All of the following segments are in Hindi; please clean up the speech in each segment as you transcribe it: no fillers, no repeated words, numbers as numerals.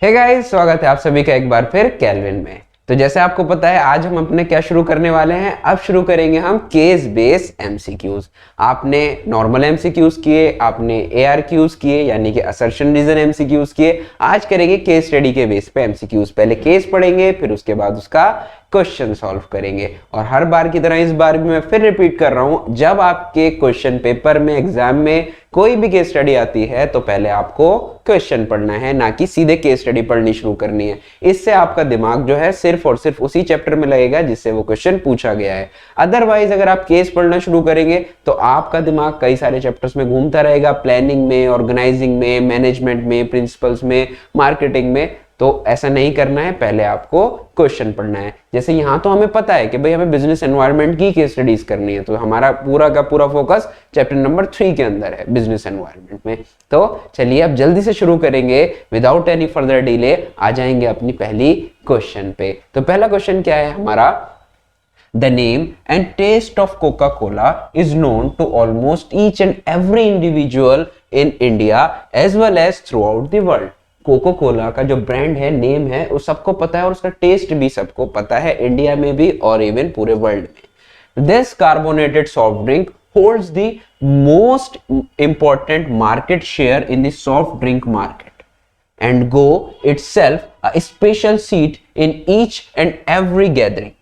हे गाइस, स्वागत है आप सभी का एक बार फिर केल्विन में। तो जैसे आपको पता है आज हम अपने क्या शुरू करने वाले हैं। अब शुरू करेंगे हम केस बेस एमसीक्यूज। आपने नॉर्मल एमसीक्यूज किए, आपने एआरक्यूज किए यानी कि असर्शन रीजन एमसीक्यूज किए। आज करेंगे केस स्टडी के बेस पे एमसीक्यूज। पहले केस पढ़ेंगे, फिर उसके बाद उसका क्वेश्चन सॉल्व करेंगे। और हर बार की तरह इस बार भी मैं फिर रिपीट कर रहा हूं, जब आपके क्वेश्चन पेपर में एग्जाम में कोई भी केस स्टडी आती है तो पहले आपको क्वेश्चन पढ़ना है, ना कि सीधे केस स्टडी पढ़नी शुरू करनी है। इससे आपका दिमाग जो है सिर्फ और सिर्फ उसी चैप्टर में लगेगा जिससे वो क्वेश्चन पूछा गया है। अदरवाइज अगर आप केस पढ़ना शुरू करेंगे तो आपका दिमाग कई सारे चैप्टर्स में घूमता रहेगा, प्लानिंग में, ऑर्गेनाइजिंग में, मैनेजमेंट में, प्रिंसिपल्स में, मार्केटिंग में। तो ऐसा नहीं करना है, पहले आपको क्वेश्चन पढ़ना है। जैसे यहां तो हमें पता है कि भाई हमें बिजनेस एनवायरनमेंट की केस स्टडीज करनी है, तो हमारा पूरा का पूरा फोकस चैप्टर नंबर 3 के अंदर है, बिजनेस एनवायरनमेंट में। तो चलिए अब जल्दी से शुरू करेंगे, विदाउट एनी फर्दर डिले आ जाएंगे अपनी पहली क्वेश्चन पे। तो पहला क्वेश्चन क्या है हमारा, The name and taste of Coca-Cola is known to almost each and every individual in India as well as throughout the world. Coca Cola का जो ब्रांड है, नेम है, वो सबको पता है और उसका टेस्ट भी सबको पता है, इंडिया में भी और इवन पूरे वर्ल्ड में। This carbonated soft drink holds the most important market share in the soft drink market and go itself a special seat in each and every gathering.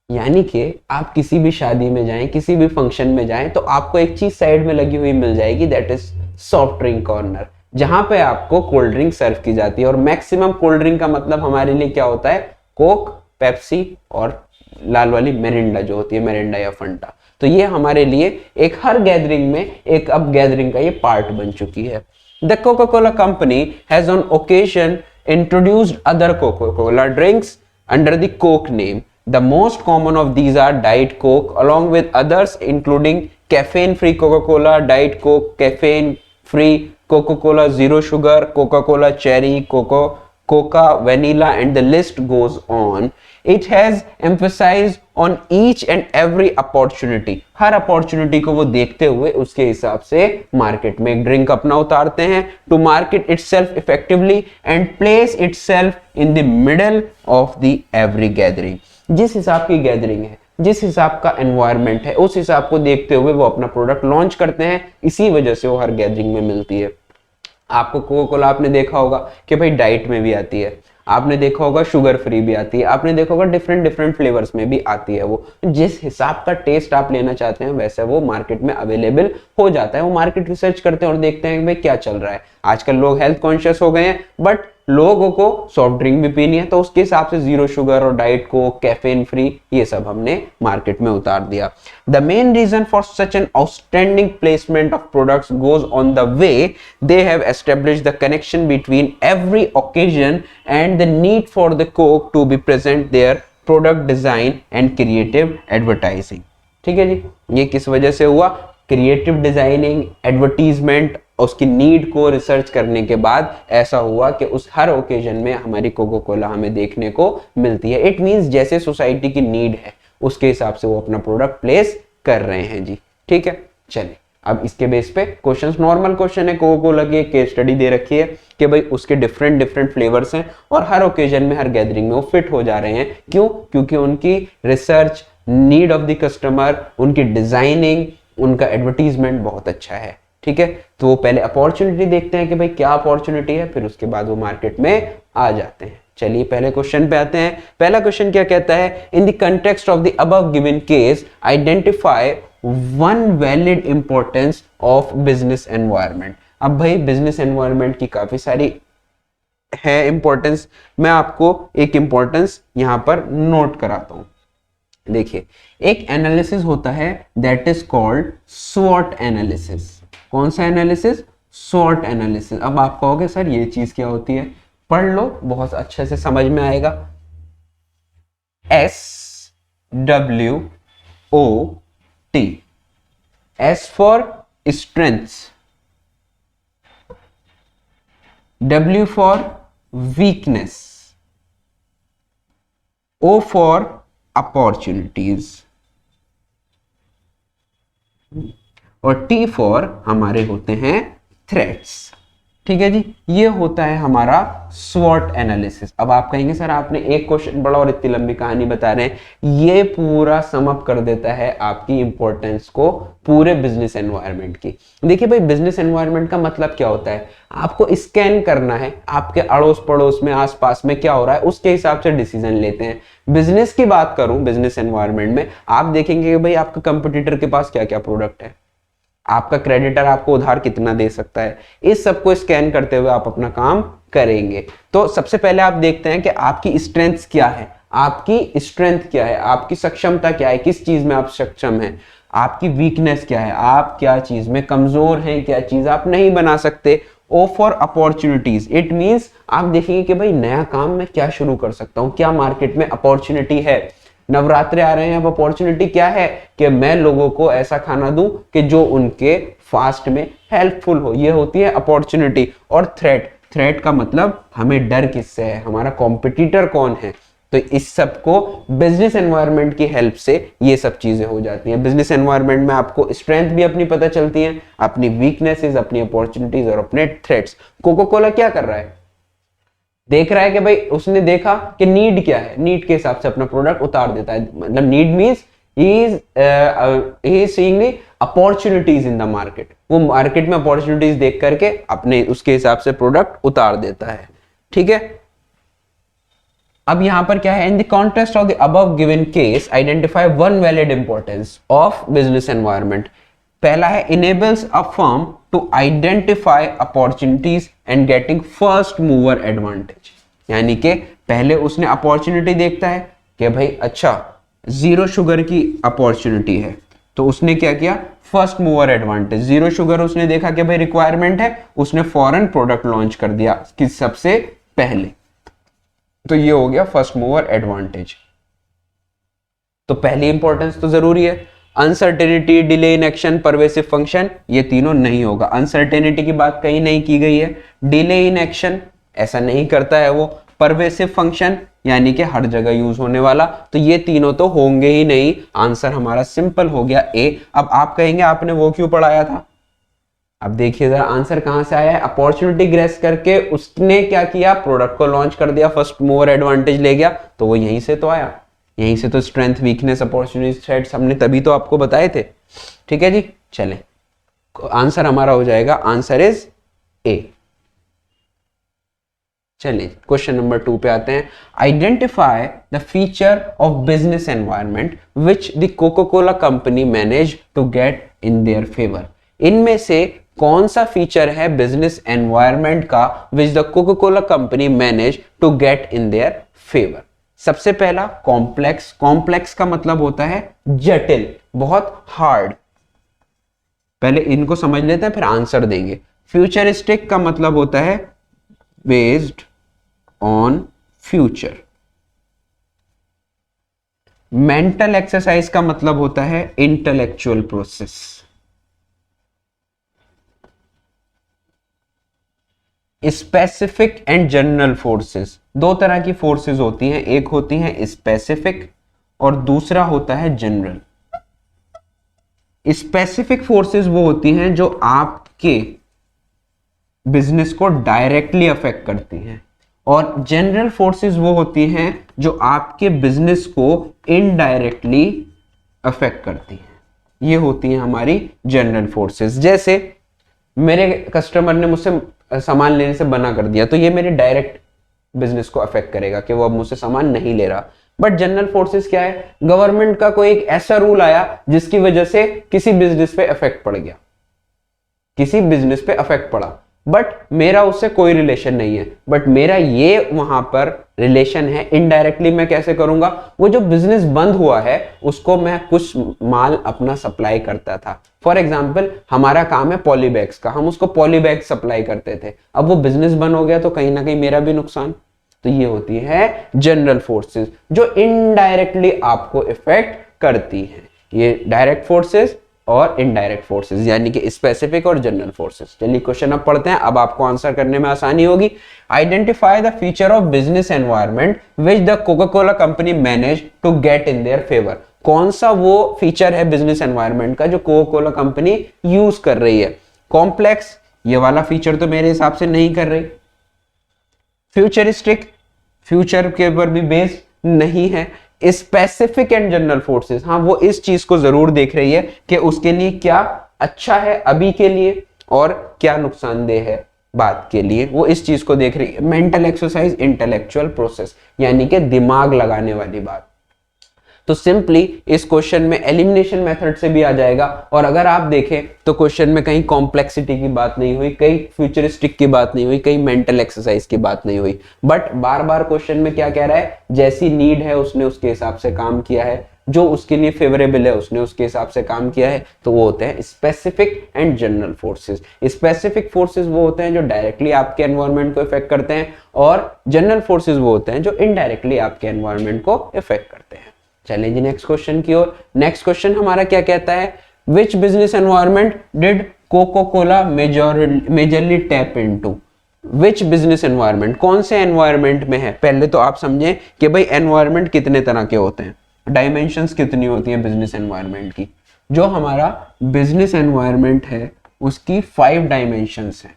यानी कि आप किसी भी शादी में जाएं, किसी भी फंक्शन में जाएं तो आपको एक चीज साइड में लगी हुई मिल जाएगी, that is soft drink corner, जहां पे आपको कोल्ड ड्रिंक सर्व की जाती है। और मैक्सिमम कोल्ड ड्रिंक का मतलब हमारे लिए क्या होता है, कोक, पेप्सी और लाल वाली मेरिंडा जो होती है, मेरिंडा या फंटा। तो ये हमारे लिए एक हर गैदरिंग में एक अब गैदरिंग का ये पार्ट बन चुकी है। The Coca Cola company has on occasion introduced other Coca Cola drinks under the Coke name. The most common of these are Diet Coke along with others including caffeine-free Coca-Cola, Diet Coke, caffeine-free Coca-Cola Zero Sugar, Coca-Cola Cherry, Coca Vanilla, and the list goes on. It has emphasized on each and every opportunity. Her opportunity को वो देखते हुए उसके हिसाब से मार्केट में एक ड्रिंक अपना उतारते हैं, to market itself effectively and place itself in the middle of the every gathering. जिस हिसाब की गैदरिंग है, जिस हिसाब का एनवायरनमेंट है, उस हिसाब को देखते हुए वो अपना प्रोडक्ट लॉन्च करते हैं। इसी वजह से वो हर गैदरिंग में मिलती है। आपको कोका कोला आपने देखा होगा कि भाई डाइट में भी आती है, आपने देखा होगा शुगर फ्री भी आती है, आपने देखा होगा डिफरेंट डिफरेंट फ्लेवर्स में भी आती है। वो जिस हिसाब का टेस्ट आप लेना चाहते हैं वैसे वो मार्केट में अवेलेबल हो जाता है। वो मार्केट रिसर्च करते हैं और देखते हैं कि भाई क्या चल रहा है। आजकल लोग हेल्थ कॉन्शियस हो गए हैं, बट लोगों को सॉफ्ट ड्रिंक भी पीनी है, तो उसके हिसाब से जीरो शुगर और डाइट को, कैफीन फ्री, ये सब हमने मार्केट में उतार दिया। The main reason for such an outstanding placement of products goes on the way they have established the connection between every occasion and the need for the Coke to be present there product design and creative advertising. ठीक है जी, ये किस वजह से हुआ, क्रिएटिव डिजाइनिंग, एडवर्टीजमेंट, उसकी नीड को रिसर्च करने के बाद ऐसा हुआ कि उस हर ओकेजन में हमारी कोका कोला हमें देखने को मिलती है। इट मींस जैसे सोसाइटी की नीड है उसके हिसाब से वो अपना प्रोडक्ट प्लेस कर रहे हैं जी। ठीक है, चलिए अब इसके बेस पे क्वेश्चंस, नॉर्मल क्वेश्चन है, कोका कोला की केस स्टडी दे रखी है कि भाई उसके डिफरेंट डिफरेंट फ्लेवर्स हैं और हर ओकेजन में, हर गैदरिंग में वो फिट हो जा रहे हैं। क्यों? क्योंकि उनकी research, need of the customer, उनकी डिजाइनिंग, उनका एडवर्टीजमेंट बहुत अच्छा है। ठीक है, तो वो पहले अपॉर्चुनिटी देखते हैं कि भाई क्या अपॉर्चुनिटी है, फिर उसके बाद वो मार्केट में आ जाते हैं। चलिए पहले क्वेश्चन पे आते हैं। पहला क्वेश्चन क्या कहता है, in the context of the above given case identify one valid importance of business environment. अब भाई बिजनेस एनवायरनमेंट की काफी सारी है इंपॉर्टेंस, मैं आपको एक इंपॉर्टेंस यहां पर नोट कराता हूं। देखिए, एक एनालिसिस होता है दैट इज कॉल्ड स्वॉट एनालिसिस। कौन सा एनालिसिस? स्वॉट एनालिसिस। अब आप कहोगे सर ये चीज क्या होती है, पढ़ लो, बहुत अच्छे से समझ में आएगा। SWOT, S for strength, W for weakness, O for opportunities और T फॉर हमारे होते हैं थ्रेट्स। ठीक है जी, ये होता है हमारा स्वॉट एनालिसिस। अब आप कहेंगे सर आपने एक क्वेश्चन पढ़ा और इतनी लंबी कहानी बता रहे हैं। ये पूरा सम अप कर देता है आपकी इंपॉर्टेंस को पूरे बिजनेस एनवायरनमेंट की। देखिए भाई, बिजनेस एनवायरनमेंट का मतलब क्या होता है, आपको स्कैन करना है आपके अड़ोस पड़ोस में आसपास में क्या हो रहा है, उसके हिसाब से डिसीजन लेते हैं। बिजनेस की बात करूं, बिजनेस एनवायरनमेंट में आप देखेंगे कि भाई आपका कंपटीटर के पास क्या क्या प्रोडक्ट है, आपका क्रेडिटर आपको उधार कितना दे सकता है, इस सबको स्कैन करते हुए आप अपना काम करेंगे। तो सबसे पहले आप देखते हैं कि आपकी स्ट्रेंथ क्या है, आपकी स्ट्रेंथ क्या है, आपकी सक्षमता क्या है, किस चीज में आप सक्षम हैं, आपकी वीकनेस क्या है, आप क्या चीज में कमजोर हैं, क्या चीज आप नहीं बना सकते। O for opportunities, it means आप देखेंगे कि भाई नया काम मैं क्या शुरू कर सकता हूं, क्या मार्केट में अपॉर्चुनिटी है। नवरात्रे आ रहे हैं, अब अपॉर्चुनिटी क्या है कि मैं लोगों को ऐसा खाना दूं कि जो उनके फास्ट में हेल्पफुल हो, ये होती है अपॉर्चुनिटी। और थ्रेट, थ्रेट का मतलब हमें डर किससे है, हमारा कॉम्पिटिटर कौन है। तो इस सब को बिजनेस एनवायरनमेंट की हेल्प से ये सब चीजें हो जाती हैं। बिजनेस एनवायरनमेंट में आपको स्ट्रेंथ भी अपनी पता चलती है, अपनी वीकनेसेस, अपनी अपॉर्चुनिटीज और अपने थ्रेट्स। कोका कोला क्या कर रहा है, देख रहा है कि भाई उसने देखा कि नीड क्या है, नीड के हिसाब से अपना प्रोडक्ट उतार देता है। मतलब need means he is seeing the opportunities in the market, वो मार्केट में अपॉर्चुनिटीज देख करके अपने उसके हिसाब से प्रोडक्ट उतार देता है। ठीक है, अब यहां पर क्या है, in the context of the above given case identify one valid importance of business environment. पहला है enables a firm to identify opportunities and getting first mover advantage. यानी कि पहले उसने अपॉर्चुनिटी देखता है कि भाई अच्छा जीरो शुगर की अपॉर्चुनिटी है, तो उसने क्या किया, first mover advantage. Zero sugar उसने देखा कि भाई रिक्वायरमेंट है, उसने फॉरेन प्रोडक्ट लॉन्च कर दिया कि सबसे पहले, तो ये हो गया फर्स्ट मूवर एडवांटेज। तो पहली इंपॉर्टेंस तो जरूरी है। Uncertainty, delay in action, pervasive function, ये तीनों नहीं होगा। अनसर्टेनिटी की बात कहीं नहीं की गई है, डिले इन एक्शन ऐसा नहीं करता है वो, परवेसिव फंक्शन यानी कि हर जगह यूज होने वाला, तो ये तीनों तो होंगे ही नहीं। आंसर हमारा सिंपल हो गया ए। अब आप कहेंगे आपने वो क्यों पढ़ाया था, अब देखिए जरा आंसर कहां से आया है। अपॉर्चुनिटी ग्रेस करके उसने क्या किया, प्रोडक्ट को लॉन्च कर दिया, फर्स्ट मूवर एडवांटेज ले गया, तो वो यहीं से तो आया, यहीं से तो स्ट्रेंथ, वीकनेस, अपॉर्चुनिटी, थ्रेट्स हमने तभी तो आपको बताए थे। ठीक है जी, चलें, आंसर हमारा हो जाएगा, आंसर इज ए। चलिए क्वेश्चन नंबर 2 पे आते हैं। Identify the feature of business environment which the Coca Cola company manage to get in their favour. इनमें से कौन सा फीचर है बिजनेस एनवायरनमेंट का which the Coca Cola company manage to get in their favour. सबसे पहला कॉम्प्लेक्स, कॉम्प्लेक्स का मतलब होता है जटिल, बहुत हार्ड। पहले इनको समझ लेते हैं फिर आंसर देंगे। फ्यूचरिस्टिक का मतलब होता है based on future. Mental exercise का मतलब होता है intellectual process. Specific and general forces, दो तरह की फोर्सेस होती हैं, एक होती हैं स्पेसिफिक और दूसरा होता है जनरल। स्पेसिफिक फोर्सेस वो होती हैं जो आपके बिजनेस को डायरेक्टली अफेक्ट करती हैं, और जनरल फोर्सेस वो होती हैं जो आपके बिजनेस को इनडायरेक्टली अफेक्ट करती हैं। ये होती हैं हमारी जनरल फोर्सेस। जैसे मेरे कस्टमर ने मुझसे सामान लेने से मना कर दिया, तो ये मेरे डायरेक्ट बिजनेस को अफेक्ट करेगा कि वो अब मुझसे सामान नहीं ले रहा। बट जनरल फोर्सेस क्या है, गवर्नमेंट का कोई एक ऐसा रूल आया जिसकी वजह से किसी बिजनेस पे इफेक्ट पड़ गया, किसी बिजनेस पे इफेक्ट पड़ा, बट मेरा उससे कोई रिलेशन नहीं है, बट मेरा ये वहां पर रिलेशन है इनडायरेक्टली। मैं कैसे करूंगा, वो जो बिजनेस बंद हुआ है उसको मैं कुछ माल अपना सप्लाई करता था। फॉर एग्जाम्पल हमारा काम है पॉलीबैग्स का, हम उसको पॉलीबैग सप्लाई करते थे, अब वो बिजनेस बंद हो गया तो कहीं ना कहीं मेरा भी नुकसान। तो ये होती है जनरल फोर्सेस जो इनडायरेक्टली आपको इफेक्ट करती हैं। ये डायरेक्ट फोर्सेस और इनडायरेक्ट फोर्सेस यानी कि स्पेसिफिक और जनरल फोर्सेस। चलिए क्वेश्चन अब पढ़ते हैं, अब आपको आंसर करने में आसानी होगी। Identify the feature of business environment which the Coca Cola company manage to get in their favour. कौन सा वो फीचर है बिजनेस एनवायरनमेंट का जो कोका कोला कंपनी यूज कर रही है। कॉम्प्लेक्स, ये वाला फीचर तो मेरे हिसाब से नहीं कर रही। फ्यूचरिस्टिक, फ्यूचर के ऊपर भी बेस्ड नहीं है। स्पेसिफिक एंड जनरल फोर्सेस, हाँ वो इस चीज को जरूर देख रही है कि उसके लिए क्या अच्छा है अभी के लिए और क्या नुकसानदेह है बात के लिए, वो इस चीज को देख रही है। मेंटल एक्सरसाइज, इंटेलेक्चुअल प्रोसेस, यानी कि दिमाग लगाने वाली बात। तो सिंपली इस क्वेश्चन में एलिमिनेशन मेथड से भी आ जाएगा, और अगर आप देखें तो क्वेश्चन में कहीं कॉम्प्लेक्सिटी की बात नहीं हुई, कहीं फ्यूचरिस्टिक की बात नहीं हुई, कहीं मेंटल एक्सरसाइज की बात नहीं हुई, बट बार बार क्वेश्चन में क्या कह रहा है, जैसी नीड है उसने उसके हिसाब से काम किया है, जो उसके लिए फेवरेबल है उसने उसके हिसाब से काम किया है। तो वो होते हैं specific and general forces. Specific forces वो होते हैं जो डायरेक्टली आपके एनवायरनमेंट को इफेक्ट करते हैं, और जनरल फोर्सेस वो होते हैं जो इनडायरेक्टली आपके एनवायरनमेंट को इफेक्ट करते हैं। चलिए जी नेक्स्ट क्वेश्चन की ओर। नेक्स्ट क्वेश्चन हमारा क्या कहता है, which business environment did Coca Cola majorly tap into. Which business environment, कौन से एनवायरनमेंट में है। पहले तो आप समझें कि भाई एनवायरनमेंट कितने तरह के होते हैं, डायमेंशंस कितनी होती हैं बिजनेस एनवायरनमेंट की। जो हमारा बिजनेस एनवायरनमेंट है उसकी 5 डायमेंशंस हैं।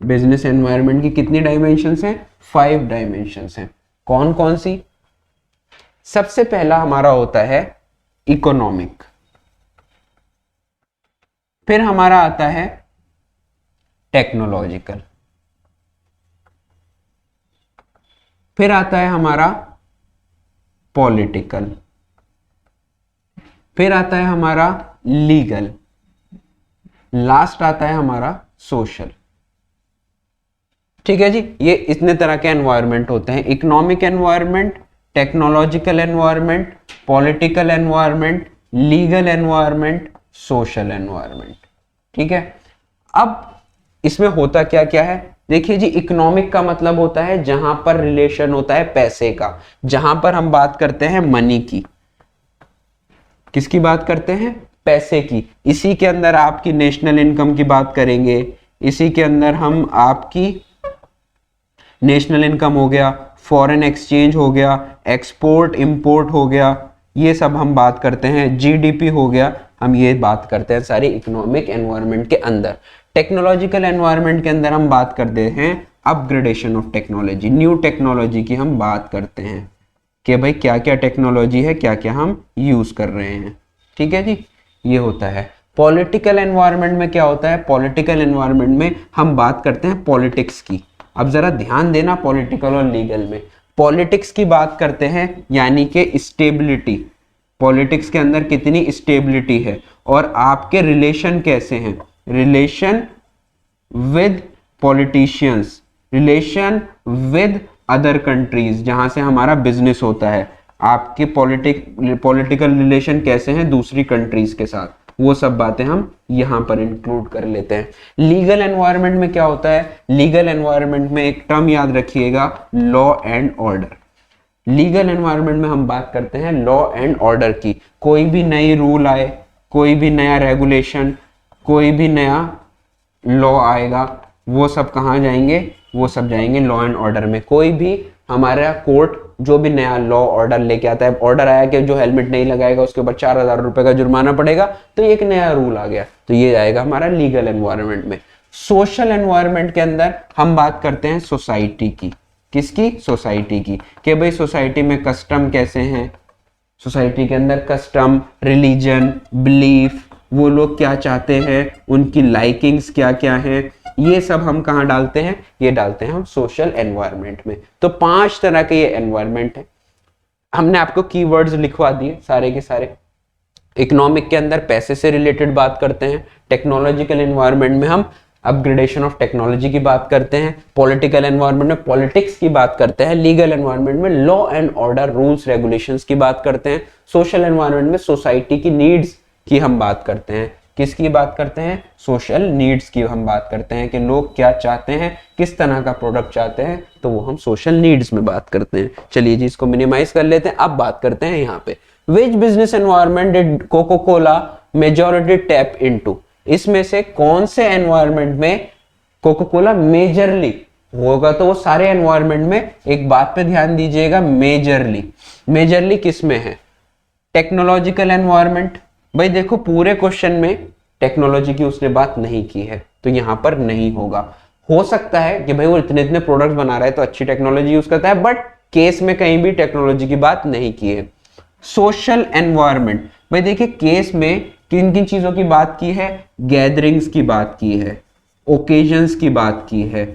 बिजनेस एनवायरनमेंट की कितनी डायमेंशंस हैं, 5 डायमेंशंस हैं। कौन कौन सी। सबसे पहला हमारा होता है इकोनॉमिक, फिर हमारा आता है टेक्नोलॉजिकल, फिर आता है हमारा पॉलिटिकल, फिर आता है हमारा लीगल, लास्ट आता है हमारा सोशल। ठीक है जी, ये इतने तरह के एनवायरनमेंट होते हैं, economic environment, technological environment, political environment, legal environment, social environment. ठीक है, अब इसमें होता क्या क्या है, देखिए जी, इकोनॉमिक का मतलब होता है जहां पर रिलेशन होता है पैसे का, जहां पर हम बात करते हैं मनी की। किसकी बात करते हैं, पैसे की। इसी के अंदर आपकी नेशनल इनकम की बात करेंगे, इसी के अंदर हम आपकी नेशनल इनकम हो गया, फॉरेन एक्सचेंज हो गया, एक्सपोर्ट इंपोर्ट हो गया, ये सब हम बात करते हैं, जीडीपी हो गया, हम ये बात करते हैं सारी इकोनॉमिक एनवायरनमेंट के अंदर। टेक्नोलॉजिकल एनवायरनमेंट के अंदर हम बात करते हैं upgradation of technology, new technology की हम बात करते हैं कि भाई क्या क्या टेक्नोलॉजी है, क्या क्या हम यूज कर रहे हैं। ठीक है जी, ये होता है। पॉलिटिकल एनवायरनमेंट में क्या होता है, पॉलिटिकल एनवायरनमेंट में हम बात करते हैं पॉलिटिक्स की। अब जरा ध्यान देना, पॉलिटिकल और लीगल में पॉलिटिक्स की बात करते हैं, यानी कि स्टेबिलिटी, पॉलिटिक्स के अंदर कितनी स्टेबिलिटी है और आपके रिलेशन कैसे हैं, relation with politicians, relation with other countries जहां से हमारा बिजनेस होता है, आपके पॉलिटिकल रिलेशन कैसे हैं दूसरी कंट्रीज के साथ, वो सब बातें हम यहां पर इंक्लूड कर लेते हैं। लीगल एनवायरनमेंट में क्या होता है, लीगल एनवायरनमेंट में एक टर्म याद रखिएगा, law and order. Legal environment में हम बात करते हैं लॉ एंड ऑर्डर की। कोई भी नई रूल आए, कोई भी नया रेगुलेशन, कोई भी नया लॉ आएगा, वो सब कहाँ जाएंगे, वो सब जाएंगे लॉ एंड ऑर्डर में। कोई भी हमारा कोर्ट जो भी नया लॉ ऑर्डर लेके आता है, ऑर्डर आया कि जो हेलमेट नहीं लगाएगा उसके ऊपर 4000 रुपए का जुर्माना पड़ेगा, तो एक नया रूल आ गया, तो ये आएगा हमारा लीगल एनवायरनमेंट में। सोशल एनवायरनमेंट के अंदर हम बात करते हैं सोसाइटी की। किसकी, सोसाइटी की, कि भाई सोसाइटी में कस्टम कैसे हैं, सोसाइटी के अंदर कस्टम, रिलीजन, बिलीफ, वो लोग क्या चाहते हैं, उनकी लाइकिंग्स क्या क्या हैं, ये सब हम कहाँ डालते हैं, ये डालते हैं हम सोशल एनवायरनमेंट में। तो 5 तरह के ये एनवायरनमेंट है। हमने आपको कीवर्ड्स लिखवा दिए सारे के सारे। इकोनॉमिक के अंदर पैसे से रिलेटेड बात करते हैं, टेक्नोलॉजिकल एनवायरनमेंट में हम अपग्रेडेशन ऑफ टेक्नोलॉजी की बात करते हैं, पॉलिटिकल एनवायरनमेंट में पॉलिटिक्स की बात करते हैं, लीगल एनवायरनमेंट में law and order, rules regulations की बात करते हैं, सोशल एनवायरनमेंट में सोसाइटी की नीड्स की हम बात करते हैं। किसकी बात करते हैं, सोशल नीड्स की हम बात करते हैं कि लोग क्या चाहते हैं, किस तरह का प्रोडक्ट चाहते हैं, तो वो हम सोशल नीड्स में बात करते हैं। चलिए जी, इसको मिनिमाइज कर लेते हैं। अब बात करते हैं यहाँ पे, which business environment did Coca Cola majority tap into. इसमें से कौन से एनवायरनमेंट में कोको कोला मेजरली होगा, तो वो सारे एनवायरनमेंट में, एक बात पे ध्यान दीजिएगा, मेजरली, मेजरली किस में है, टेक्नोलॉजिकल एनवायरनमेंट। भाई देखो पूरे क्वेश्चन में टेक्नोलॉजी की उसने बात नहीं की है, तो यहाँ पर नहीं होगा। हो सकता है कि भाई वो इतने इतने प्रोडक्ट्स बना रहा है तो अच्छी टेक्नोलॉजी यूज करता है, बट केस में कहीं भी टेक्नोलॉजी की बात नहीं की है। सोशल एनवायरनमेंट, भाई देखिए केस में किन किन चीजों की बात की है, गैदरिंग्स की बात की है, ओकेजन्स की बात की है,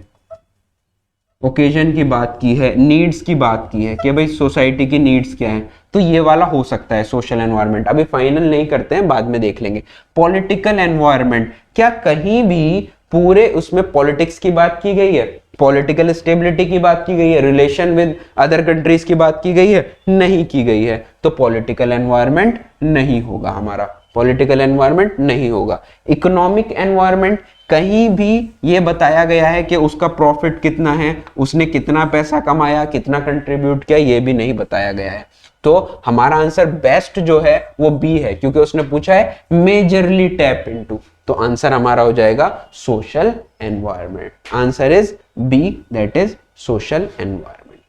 ओकेजन की बात की है, नीड्स की बात की है कि भाई सोसाइटी की नीड्स क्या है, तो ये वाला हो सकता है सोशल एनवायरनमेंट। अभी फाइनल नहीं करते हैं, बाद में देख लेंगे। पॉलिटिकल एनवायरनमेंट, क्या कहीं भी पूरे उसमें पॉलिटिक्स की बात की गई है, पॉलिटिकल स्टेबिलिटी की बात की गई है, रिलेशन विद अदर कंट्रीज की बात की गई है? नहीं की गई है, तो पॉलिटिकल एनवायरनमेंट नहीं होगा हमारा, पॉलिटिकल एनवायरनमेंट नहीं होगा। इकोनॉमिक एनवायरनमेंट, कहीं भी ये बताया गया है कि उसका प्रॉफिट कितना है, उसने कितना पैसा कमाया, कितना कंट्रीब्यूट किया, ये भी नहीं बताया गया है। तो हमारा आंसर बेस्ट जो है वो बी है, क्योंकि उसने पूछा है मेजरली टैप इनटू, तो आंसर हमारा हो जाएगा social environment. Answer is B, that is social environment.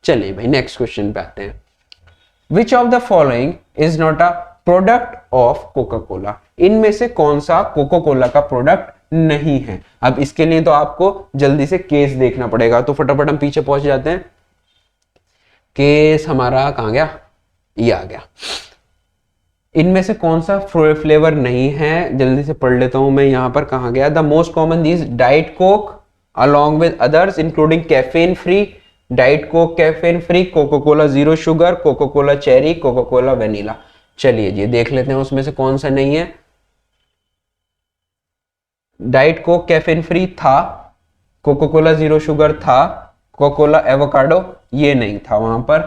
चलिए भाई नेक्स्ट क्वेश्चन पे आते हैं। Which of the following is not a product of Coca Cola? इनमें से कौन सा कोका कोला का प्रोडक्ट नहीं है? अब इसके लिए तो आपको जल्दी से केस देखना पड़ेगा, तो फटाफट हम पीछे पहुंच जाते हैं। केस हमारा कहां गया, ये आ गया। इनमें से कौन सा फ्लेवर नहीं है, जल्दी से पढ़ लेता हूं मैं यहां पर, कहां गया। The most common these diet Coke along with others including caffeine free, diet Coke caffeine free, Coca Cola zero sugar, Coca Cola cherry, Coca Cola vanilla. चलिए जी देख लेते हैं उसमें से कौन सा नहीं है। डाइट कोक कैफीन फ्री था, कोका कोला जीरो शुगर था, कोका कोला एवोकाडो ये नहीं था वहां पर,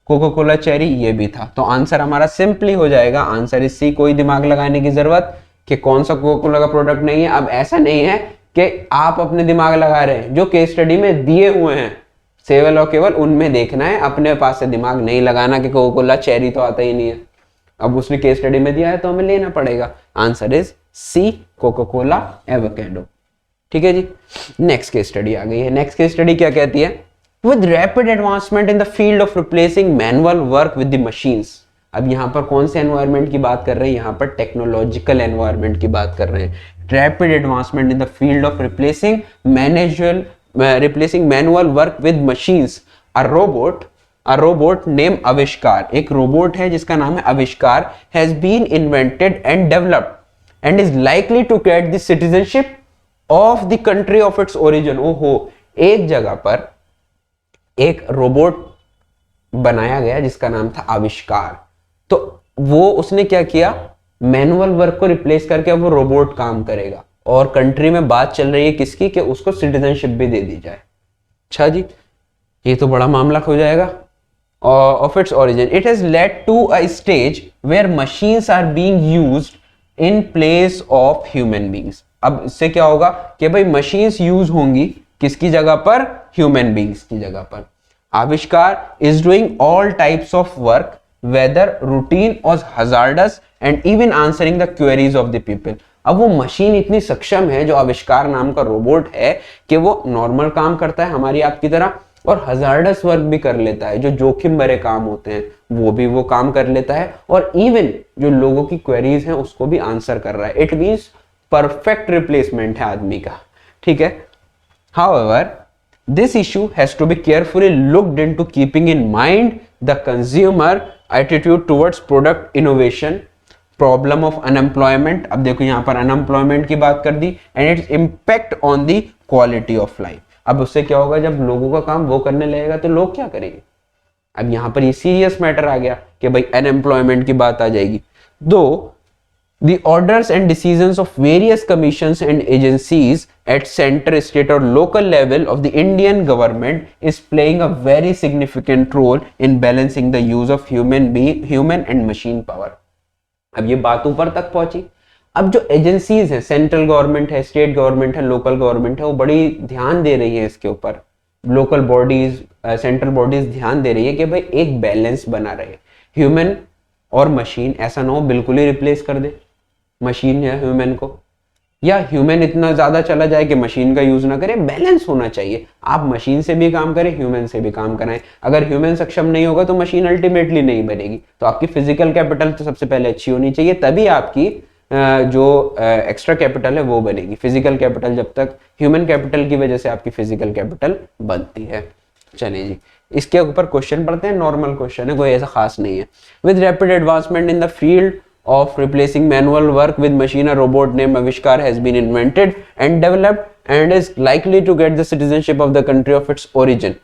कोका कोला चेरी ये भी था। तो आंसर हमारा सिंपली हो जाएगा आंसर इज सी। कोई दिमाग लगाने की जरूरत कि कौन सा कोका कोला का प्रोडक्ट नहीं है। अब ऐसा नहीं है कि आप अपने दिमाग लगा रहे हैं, जो केस स्टडी में दिए हुए हैं केवल और केवल उनमें देखना है, अपने पास से दिमाग नहीं लगाना कि कोका कोला चेरी तो आता ही नहीं है। अब उसने केस स्टडी में दिया है तो हमें लेना पड़ेगा। Answer is C, Coca Cola avocado. ठीक है जी, नेक्स्ट केस स्टडी आ गई है। नेक्स्ट केस स्टडी क्या कहती है? With rapid advancement in the field of replacing manual work with the machines. अब यहां पर कौन से एनवायरनमेंट की बात कर रहे हैं? यहां पर टेक्नोलॉजिकल एनवायरनमेंट की बात कर रहे हैं। Rapid advancement in the field of replacing manual work with machines. A robot named आविष्कार, एक रोबोट है जिसका नाम है आविष्कार, has been invented and developed and is likely to get the citizenship of the country of its origin। ओहो, एक जगह पर एक रोबोट बनाया गया जिसका नाम था आविष्कार। तो वो उसने क्या किया, मैनुअल वर्क को रिप्लेस करके अब वो रोबोट काम करेगा, और कंट्री में बात चल रही है किसकी, कि उसको सिटीजनशिप भी दे दी जाए। अच्छा जी, ये तो बड़ा मामला हो जाएगा। Of its origin, it has led to a stage where machines are being used in place of human beings। अब इससे क्या होगा कि भाई मशीन्स यूज होंगी किसकी जगह पर, ह्यूमन बींग्स की जगह पर। आविष्कार is doing all types of work whether routine or hazardous and even answering the queries of the people। अब वो मशीन इतनी सक्षम है जो आविष्कार नाम का रोबोट है कि वो नॉर्मल काम करता है हमारी आपकी तरह, और हजार्डस वर्क भी कर लेता है, जो जोखिम भरे काम होते हैं वो भी वो काम कर लेता है, और इवन जो लोगों की क्वेरीज हैं उसको भी आंसर कर रहा है। इट मींस परफेक्ट रिप्लेसमेंट है आदमी का। ठीक है, however this issue has to be carefully looked into keeping in mind the consumer attitude towards product innovation, problem of unemployment. अब देखो यहां पर अनएम्प्लॉयमेंट की बात कर दी, and its impact on the quality of life. अब उससे क्या होगा, जब लोगों का काम वो करने लगेगा तो लोग क्या करेंगे। अब यहां पर ये सीरियस मैटर आ गया कि भाई अनएम्प्लॉयमेंट की बात आ जाएगी। दो the orders and decisions of various commissions and agencies at centre, state और local level of the Indian government is playing a very significant role in balancing the use of human and machine power. अब ये बात ऊपर तक पहुंची। अब जो एजेंसीज है, सेंट्रल गवर्नमेंट है, स्टेट गवर्नमेंट है, लोकल गवर्नमेंट है, वो बड़ी ध्यान दे रही है इसके ऊपर। लोकल बॉडीज, सेंट्रल बॉडीज ध्यान दे रही है कि भाई एक बैलेंस बना रहे, ह्यूमन और मशीन। ऐसा ना हो बिल्कुल ही रिप्लेस कर दे मशीन या ह्यूमन को, या ह्यूमन इतना ज्यादा चला जाए कि मशीन का यूज ना करे। बैलेंस होना चाहिए, आप मशीन से भी काम करें, ह्यूमन से भी काम कराएं। अगर ह्यूमन सक्षम नहीं होगा तो मशीन अल्टीमेटली नहीं बनेगी। तो आपकी फिजिकल कैपिटल तो सबसे पहले अच्छी होनी चाहिए, तभी आपकी जो एक्स्ट्रा कैपिटल है वो बनेगी। फिजिकल कैपिटल जब तक ह्यूमन कैपिटल की वजह से आपकी फिजिकल कैपिटल बनती है। चलिए जी, इसके ऊपर क्वेश्चन पढ़ते हैं। नॉर्मल क्वेश्चन है, कोई ऐसा खास नहीं है। With rapid advancement in the field of replacing manual work with machine, a robot named Avishkar has been invented and developed and is likely to get the citizenship of the country of its origin.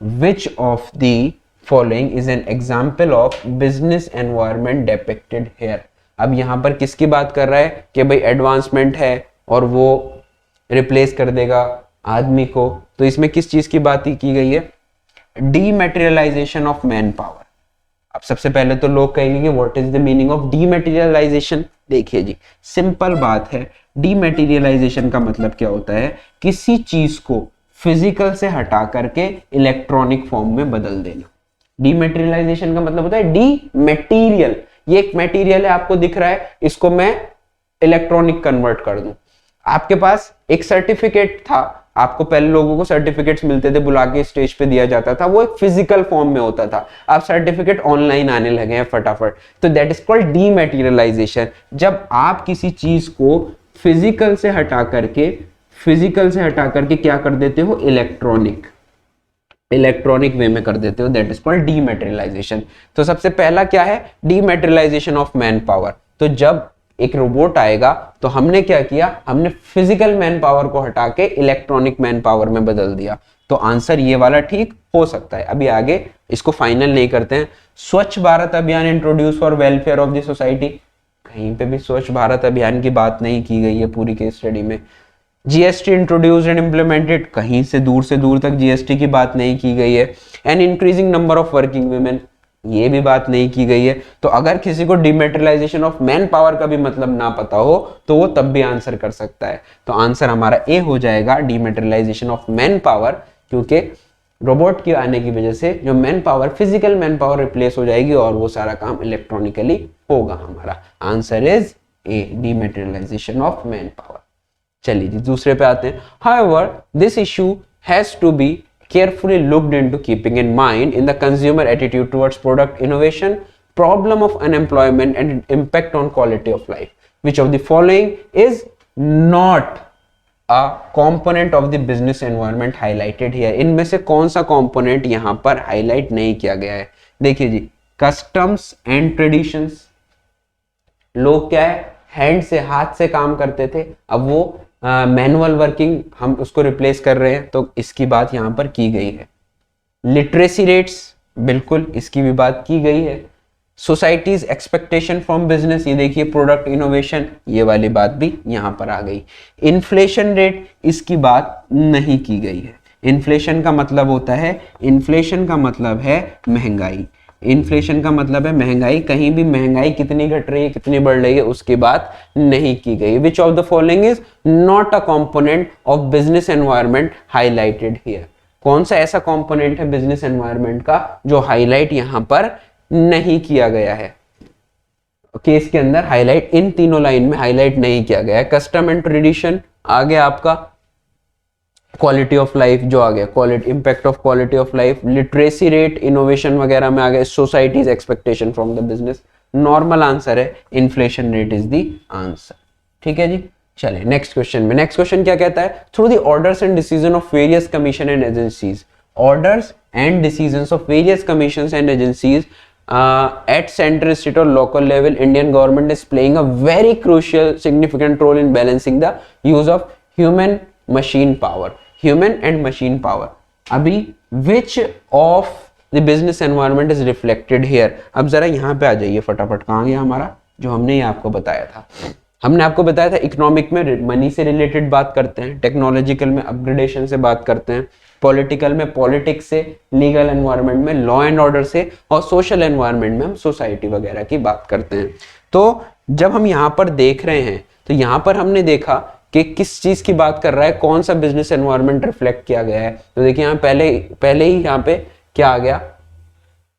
Which of the following is an example of business environment depicted here? अब यहाँ पर किसकी बात कर रहा है कि भाई एडवांसमेंट है और वो रिप्लेस कर देगा आदमी को, तो इसमें किस चीज की बात की गई है? डीमेटेरियलाइजेशन ऑफ मैन पावर। अब सबसे पहले तो लोग कहेंगे कि what is the meaning of डीमेटेरियलाइजेशन। देखिए जी, सिंपल बात है, डीमेटेरियलाइजेशन का मतलब क्या होता है? किसी चीज को फिजिकल से हटा करके इलेक्ट्रॉनिक फॉर्म में बदल देना। डीमेटेरियलाइजेशन का मतलब होता है डी मटेरियल, ये एक मटेरियल है आपको दिख रहा है, इसको मैं इलेक्ट्रॉनिक कन्वर्ट कर दूं। आपके पास एक सर्टिफिकेट था, आपको पहले लोगों को सर्टिफिकेट्स मिलते थे, बुला के स्टेज पे दिया जाता था, वो एक फिजिकल फॉर्म में होता था। अब सर्टिफिकेट ऑनलाइन आने लगे हैं फटाफट, तो दैट इज कॉल्ड डीमैटेरियलाइजेशन। जब आप किसी चीज को फिजिकल से हटा करके क्या कर देते हो? इलेक्ट्रॉनिक वे में कर देते हो, दैट इज कॉल्ड डीमैटेरियलाइजेशन। तो सबसे पहला क्या है? डीमैटेरियलाइजेशन ऑफ मैन पावर। तो जब एक रोबोट आएगा तो हमने क्या किया? हमने फिजिकल मैन पावर को हटा के इलेक्ट्रॉनिक मैन पावर में बदल दिया। तो आंसर ये वाला ठीक हो सकता है। अभी आगे इसको फाइनल नहीं करते हैं। स्वच्छ भारत अभियान introduce for welfare of the society, कहीं पे भी स्वच्छ भारत अभियान की बात नहीं की गई है पूरी केस स्टडी में। जीएसटी इंट्रोड्यूस्ड एंड इंप्लीमेंटेड, कहीं से दूर तक जीएसटी की बात नहीं की गई है। And increasing number of working women, ये भी बात नहीं की गई है। तो अगर किसी को डिमेटेरियलाइजेशन ऑफ मैन पावर का भी मतलब ना पता हो तो वो तब भी आंसर कर सकता है। तो आंसर हमारा ए हो जाएगा, डिमेटेरियलाइजेशन ऑफ मैन पावर, क्योंकि रोबोट के आने की वजह से जो man power, physical man power replace हो जाएगी और वो सारा काम इलेक्ट्रॉनिकली होगा। हमारा answer is A, dematerialization of man power. चलिए जी, दूसरे पे आते हैं। However, this issue has to be carefully looked into, keeping in mind in the consumer attitude towards product innovation, problem of unemployment and impact on quality of life. Which of the following is not a component of the business environment highlighted here? इनमें से कौन सा component यहाँ पर highlight नहीं किया गया है? देखिए जी, customs and traditions, लोग क्या है, हैंड से, हाथ से काम करते थे, अब वो मैनुअल वर्किंग हम उसको रिप्लेस कर रहे हैं, तो इसकी बात यहाँ पर की गई है। लिटरेसी रेट्स, बिल्कुल इसकी भी बात की गई है। सोसाइटीज एक्सपेक्टेशन फ्रॉम बिजनेस, ये देखिए प्रोडक्ट इनोवेशन, ये वाली बात भी यहाँ पर आ गई। इन्फ्लेशन रेट, इसकी बात नहीं की गई है। इन्फ्लेशन का मतलब होता है, इन्फ्लेशन का मतलब है महंगाई। इन्फ्लेशन का मतलब है महंगाई, कहीं भी महंगाई कितनी घट रही है, कितनी बढ़ रही है, उसकी बात नहीं की गई। विच of the following is not a component of business environment highlighted here? कौन सा ऐसा कंपोनेंट है बिजनेस एनवायरनमेंट का जो हाईलाइट यहां पर नहीं किया गया है? केस के अंदर हाईलाइट, इन तीनों लाइन में हाईलाइट नहीं किया गया है। कस्टम एंड ट्रेडिशन आ गया आपका, क्वालिटी ऑफ लाइफ जो आ गया, quality, impact of quality of life, literacy rate, innovation वगैरह में आ गया, society's expectation from the business. Normal answer है inflation rate is the answer. ठीक है जी, चलिए नेक्स्ट क्वेश्चन में। नेक्स्ट क्वेश्चन क्या कहता है? Through the orders and decision of various commission and agencies, orders and decisions of various commissions and agencies at central, state or local level, Indian government is playing a very crucial, significant role in balancing the use of human machine power. Human and machine power. अभी which of the business environment is reflected here? अब जरा यहाँ पे आ जाइए फटाफट, कहाँ गया हमारा जो हमने ये आपको बताया था? हमने आपको बताया था इकोनॉमिक में मनी से रिलेटेड बात करते हैं, टेक्नोलॉजिकल में अपग्रेडेशन से बात करते हैं, पॉलिटिकल में पॉलिटिक्स से, लीगल एनवायरनमेंट में लॉ एंड ऑर्डर से, और सोशल एनवायरनमेंट में हम सोसाइटी वगैरह की बात करते हैं। तो जब हम यहाँ पर देख रहे हैं तो यहाँ पर हमने देखा कि किस चीज की बात कर रहा है, कौन सा बिजनेस एनवायरनमेंट रिफ्लेक्ट किया गया है। तो देखिए यहाँ पहले ही यहाँ पे क्या आ गया?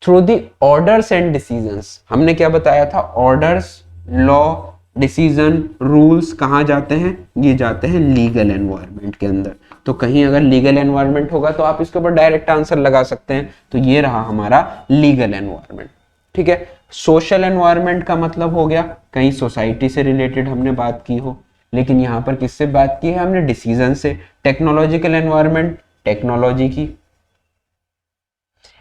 Through the orders and decisions. हमने क्या बताया था? ऑर्डर्स, लॉ, डिसीजन, रूल्स कहाँ जाते हैं? ये जाते हैं लीगल एनवायरनमेंट के अंदर। तो कहीं अगर लीगल एनवायरनमेंट होगा तो आप इसके ऊपर डायरेक्ट आंसर लगा सकते हैं। तो ये रहा हमारा लीगल एनवायरनमेंट। ठीक है, सोशल एनवायरनमेंट का मतलब हो गया कहीं सोसाइटी से रिलेटेड हमने बात की हो, लेकिन यहाँ पर किससे बात की है हमने, डिसीजन से। टेक्नोलॉजिकल एनवायरनमेंट, टेक्नोलॉजी की।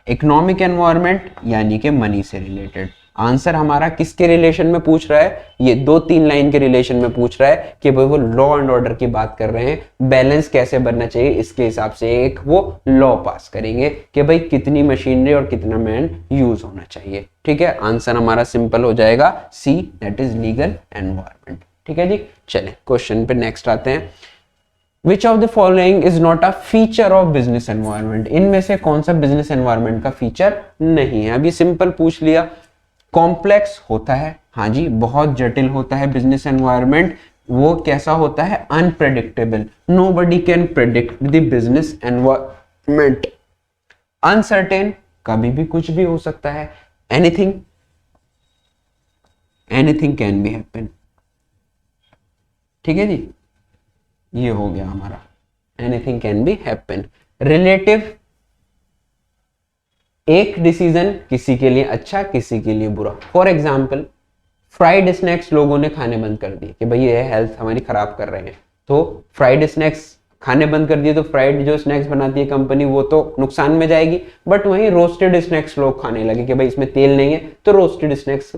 इकोनॉमिक एनवायरनमेंट यानी कि मनी से रिलेटेड। आंसर हमारा किसके रिलेशन में पूछ रहा है, ये 2-3 लाइन के रिलेशन में पूछ रहा है कि भाई वो लॉ एंड ऑर्डर की बात कर रहे हैं, बैलेंस कैसे बनना चाहिए, इसके हिसाब से एक वो लॉ पास करेंगे कि भाई कितनी मशीनरी और कितना मैन यूज होना चाहिए। ठीक है, आंसर हमारा सिंपल हो जाएगा सी, दैट इज लीगल एनवायरनमेंट। ठीक है जी, चले क्वेश्चन पे नेक्स्ट आते हैं। Which of the following is not a feature of business environment? इनमें से कौन सा बिजनेस एनवायरनमेंट का फीचर नहीं है? अभी सिंपल पूछ लिया। कॉम्प्लेक्स होता है, हाँ जी, बहुत जटिल होता है बिजनेस एनवायरनमेंट। वो कैसा होता है, unpredictable, nobody can predict the business environment. Uncertain, कभी भी कुछ भी हो सकता है। Anything can be happen. ठीक है जी, ये हो गया हमारा, anything can be happen. Relative, एक डिसीजन किसी के लिए अच्छा किसी के लिए बुरा। फॉर एग्जाम्पल फ्राइड स्नैक्स लोगों ने खाने बंद कर दिए कि भाई ये हेल्थ हमारी खराब कर रहे हैं, तो फ्राइड स्नैक्स खाने बंद कर दिए, तो फ्राइड जो स्नैक्स बनाती है कंपनी वो तो नुकसान में जाएगी। बट वहीं रोस्टेड स्नैक्स लोग खाने लगे कि भाई इसमें तेल नहीं है, तो रोस्टेड स्नैक्स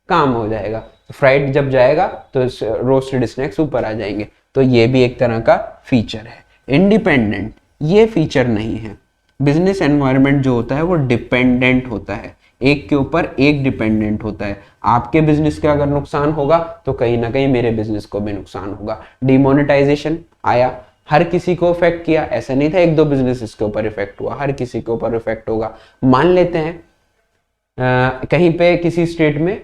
काम हो जाएगा। तो फ्राइड जब जाएगा तो रोस्टेड स्नैक्स ऊपर आ जाएंगे। तो ये भी एक तरह का फीचर है। इंडिपेंडेंट, ये फीचर नहीं है। बिजनेस एनवायरनमेंट जो होता है वो डिपेंडेंट होता है, एक के ऊपर एक डिपेंडेंट होता है। आपके बिजनेस का अगर नुकसान होगा तो कहीं ना कहीं मेरे बिजनेस को भी नुकसान होगा। डिमोनेटाइजेशन आया, हर किसी को इफेक्ट किया, ऐसा नहीं था एक दो बिजनेस के ऊपर इफेक्ट हुआ, हर किसी के ऊपर इफेक्ट होगा। मान लेते हैं कहीं पे किसी स्टेट में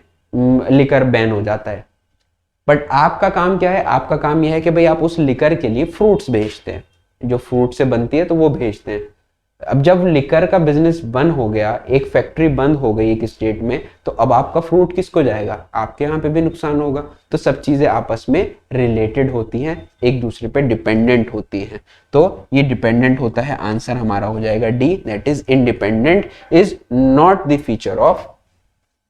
लिकर बैन हो जाता है, बट आपका काम क्या है, आपका काम यह है कि भाई आप उस लिकर के लिए फ्रूट्स भेजते हैं, जो फ्रूट से बनती है तो वो भेजते हैं। अब जब लिकर का बिजनेस बंद हो गया, एक फैक्ट्री बंद हो गई एक स्टेट में, तो अब आपका फ्रूट किसको जाएगा, आपके यहाँ पे भी नुकसान होगा। तो सब चीजें आपस में रिलेटेड होती हैं, एक दूसरे पे डिपेंडेंट होती हैं। तो ये डिपेंडेंट होता है, आंसर हमारा हो जाएगा D, that is independent is not the feature of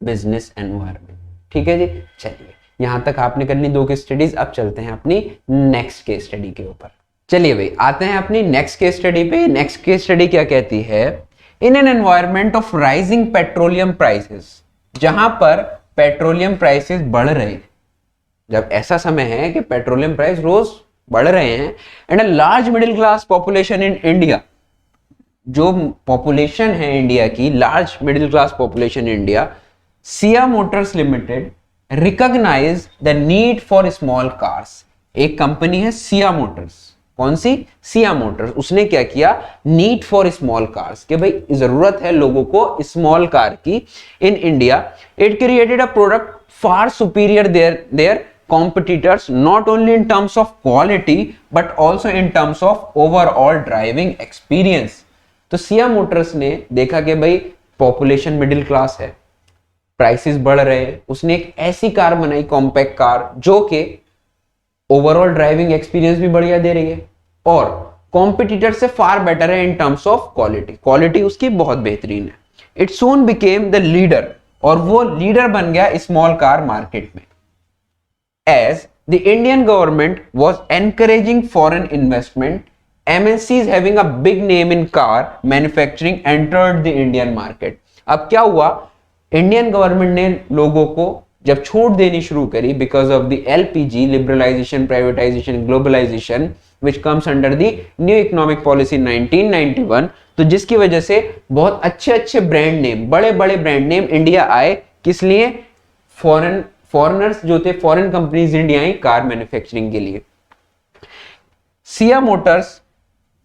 business environment. ठीक है जी, चलिए यहां तक आपने कर ली 2 केस स्टडीज। अब चलते हैं अपनी नेक्स्ट केस स्टडी के ऊपर। चलिए भाई आते हैं अपनी नेक्स्ट केस स्टडी पे। नेक्स्ट केस स्टडी क्या कहती है, in an environment of rising petroleum prices, जहां पर पेट्रोलियम प्राइसेस बढ़ रहे हैं, जब ऐसा समय है कि पेट्रोलियम प्राइस रोज बढ़ रहे हैं, and a large middle class population in India, जो पॉपुलेशन है इंडिया की, large middle class population India, Siya motors limited recognise the need for small cars. एक कंपनी है सिया मोटर्स, कौन सी, सिया मोटर्स, उसने क्या किया, नीड फॉर स्मॉल कार्स, कि भाई जरूरत है लोगों को स्मॉल कार की in India. It created a product far superior their competitors not only in terms of quality but also in terms of overall driving experience। तो सिया मोटर्स ने देखा कि भाई पॉपुलेशन मिडिल क्लास है, प्राइसेस बढ़ रहे हैं, उसने एक ऐसी कार बनाई, कॉम्पैक्ट कार, जो कि ओवरऑल ड्राइविंग एक्सपीरियंस भी बढ़िया दे रही है और कॉम्पिटिटर से फार बेटर है in terms of quality, quality उसकी बहुत बेहतरीन है। It soon became the leader, और वो लीडर बन गया स्मॉल कार मार्केट में। As the Indian government was encouraging foreign investment, MNCs having a big name in car manufacturing entered the Indian market। अब क्या हुआ, इंडियन गवर्नमेंट ने लोगों को जब छूट देनी शुरू करी because of the LPG, liberalisation, privatisation, globalisation, which comes under the new economic policy 1991, तो जिसकी वजह से बहुत अच्छे अच्छे ब्रांड नेम, बड़े बड़े ब्रांड नेम इंडिया आए, किस लिए, फॉरेनर्स जो थे, foreign companies India I car manufacturing के लिए। सिया मोटर्स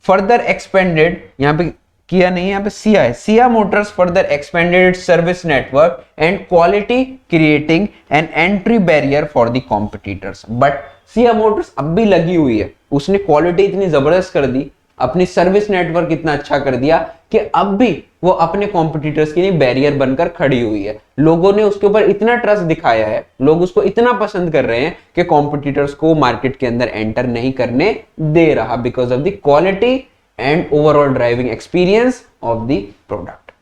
फर्दर एक्सपेंडेड, यहां पे किया नहीं, यहां पे सिया है, Siya Motors further expanded it's service network and quality, creating an entry barrier for the competitors. But Siya Motors अब भी लगी हुई है, उसने क्वालिटी इतनी जबरदस्त कर दी, अपनी सर्विस नेटवर्क इतना अच्छा कर दिया कि अब भी वो अपने कॉम्पिटिटर्स के लिए बैरियर बनकर खड़ी हुई है। लोगों ने उसके ऊपर इतना ट्रस्ट दिखाया है, लोग उसको इतना पसंद कर रहे हैं कि कॉम्पिटिटर्स को मार्केट के अंदर एंटर नहीं करने दे रहा, because of the quality and overall driving experience of the product.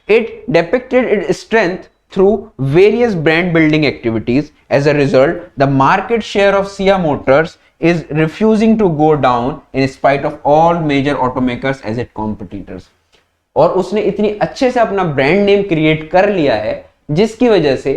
It depicted its strength through various brand building activities. As a result, the market share of Kia Motors is refusing to go down in spite of all major automakers as its competitors. और उसने इतनी अच्छे से अपना ब्रांड नेम क्रिएट कर लिया है जिसकी वजह से